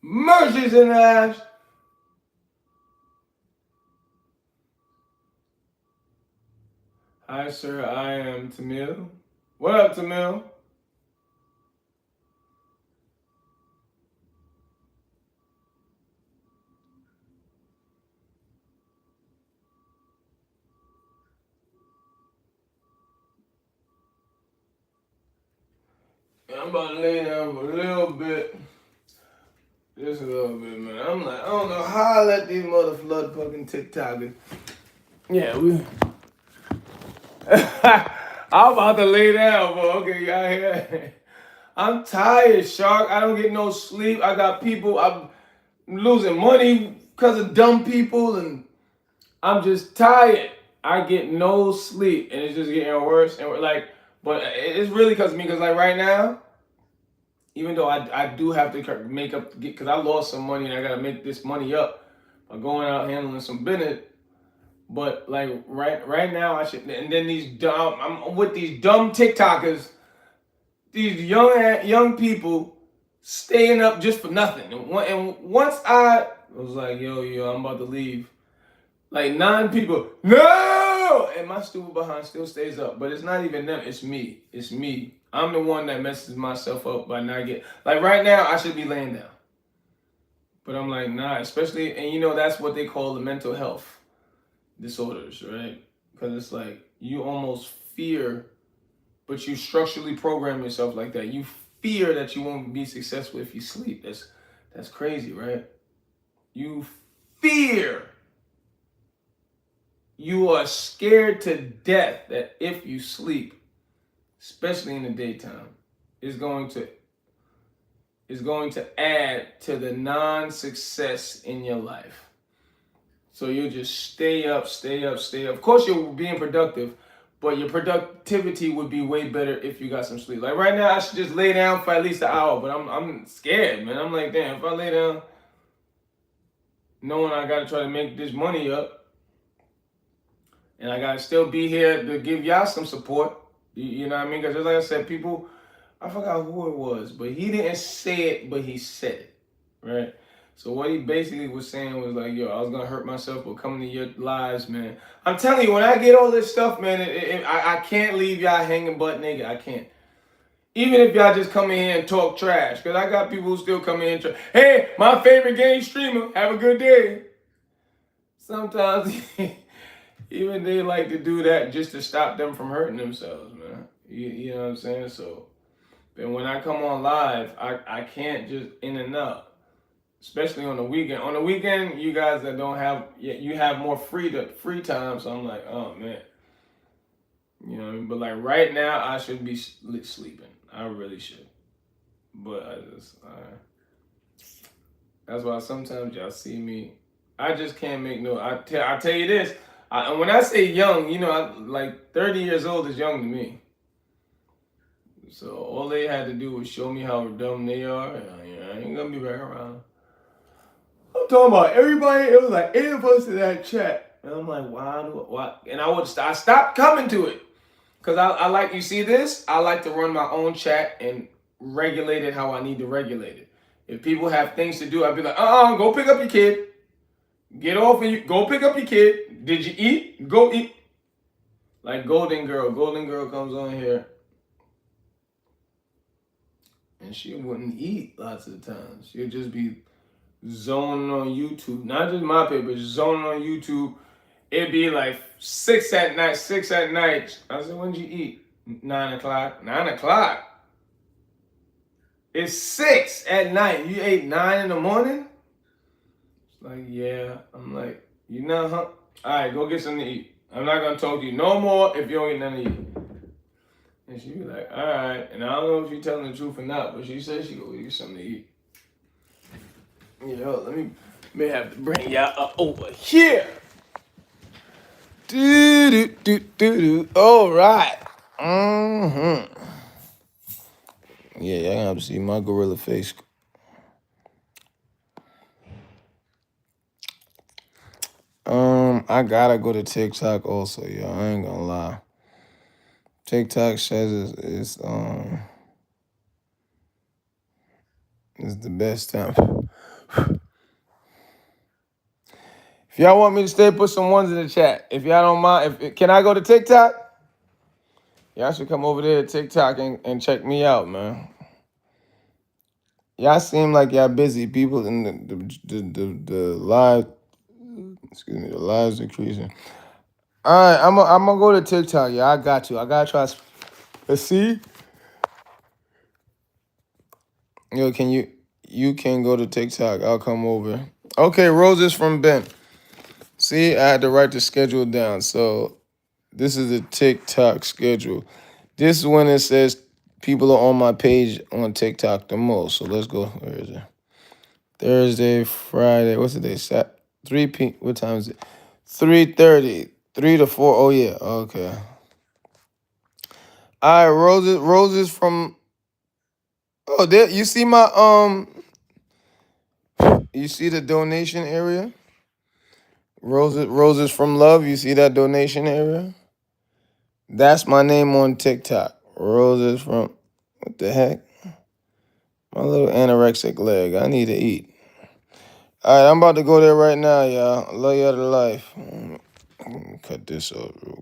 Mercy's in the ass. Hi, sir. I am Tamil. What up, Tamil? I'm about to lay down for a little bit. Just a little bit, man. I'm like, I don't know how I let these mother flood fucking TikTokers. Yeah, I'm about to lay down, bro. Okay, y'all hear? I'm tired, Shark. I don't get no sleep. I got people. I'm losing money because of dumb people, and I'm just tired. I get no sleep, and it's just getting worse. And we're like, but it's really because of me. Because like right now, even though I do have to make up, because I lost some money and I gotta make this money up by going out handling some business. But like right now I should, and then I'm with these dumb TikTokers, these young people staying up just for nothing. And once I was like, yo, I'm about to leave, like 9 people, no, and my stupid behind still stays up. But it's not even them, it's me. It's me. I'm the one that messes myself up by not getting, like right now I should be laying down. But I'm like, nah, especially, and you know, that's what they call the mental health disorders, right? Because it's like you almost fear, but you structurally program yourself like that. You fear that you won't be successful if you sleep. That's crazy, right? You fear. You are scared to death that if you sleep, especially in the daytime, is going to add to the non-success in your life. So you'll just stay up, stay up, stay up. Of course, you're being productive, but your productivity would be way better if you got some sleep. Like right now, I should just lay down for at least an hour, but I'm scared, man. I'm like, damn, if I lay down, knowing I gotta try to make this money up, and I gotta still be here to give y'all some support. You know what I mean? Because just like I said, people, I forgot who it was, but he didn't say it, but he said it, right? So what he basically was saying was like, yo, I was gonna hurt myself, but coming to your lives, man. I'm telling you, when I get all this stuff, man, I can't leave y'all hanging butt naked. I can't. Even if y'all just come in here and talk trash, because I got people who still come in and hey, my favorite game streamer, have a good day. Sometimes even they like to do that just to stop them from hurting themselves, man. You know what I'm saying? So, but when I come on live, I can't just in and out. Especially on the weekend. On the weekend, you guys that don't have, you have more free time. So I'm like, oh man, you know. What I mean? But like right now, I should be sleeping. I really should. But that's why sometimes y'all see me. I just can't make no. I tell you this. And when I say young, you know, like 30 years old is young to me. So all they had to do was show me how dumb they are. And, I ain't gonna be back around. I'm talking about everybody. It was like 8 of us in that chat, and I'm like, why? And I stopped coming to it because I like, you see this. I like to run my own chat and regulate it how I need to regulate it. If people have things to do, I'd be like, go pick up your kid. Get off and you go pick up your kid. Did you eat? Go eat. Like Golden Girl. Golden Girl comes on here, and she wouldn't eat lots of the times. She'll just be zoning on YouTube, not just my paper, zoning on YouTube. It'd be like 6 at night. I said, when did you eat? 9 o'clock. 9 o'clock? It's 6 at night. You ate 9 in the morning? It's like, yeah. I'm like, you know, huh? All right, go get something to eat. I'm not going to talk to you no more if you don't get nothing to eat. And she be like, all right. And I don't know if she's telling the truth or not, but she said she go get something to eat. Yo, may have to bring y'all over here. All right. Yeah, y'all gonna have to see my gorilla face. I gotta go to TikTok also, yo. I ain't gonna lie. TikTok says it's the best time. If y'all want me to stay, put some ones in the chat. If y'all don't mind, can I go to TikTok? Y'all should come over there to TikTok and check me out, man. Y'all seem like y'all busy people, and the live, excuse me, the lives decreasing. All right, I'm gonna go to TikTok. Yeah, I got you. I gotta try. Let's see. Yo, you can go to TikTok. I'll come over. Okay, roses from Ben. See, I had to write the schedule down. So this is the TikTok schedule. This is when it says people are on my page on TikTok the most. So let's go. Where is it? Thursday, Friday. What's the day? 3 p. What time is it? 3:30. 3 to 4. Oh yeah. Okay. All right, roses from. Oh, there. You see my You see the donation area? Roses from love. You see that donation area? That's my name on TikTok. Roses from. What the heck? My little anorexic leg. I need to eat. All right, I'm about to go there right now, y'all. Love y'all to life. Cut this off real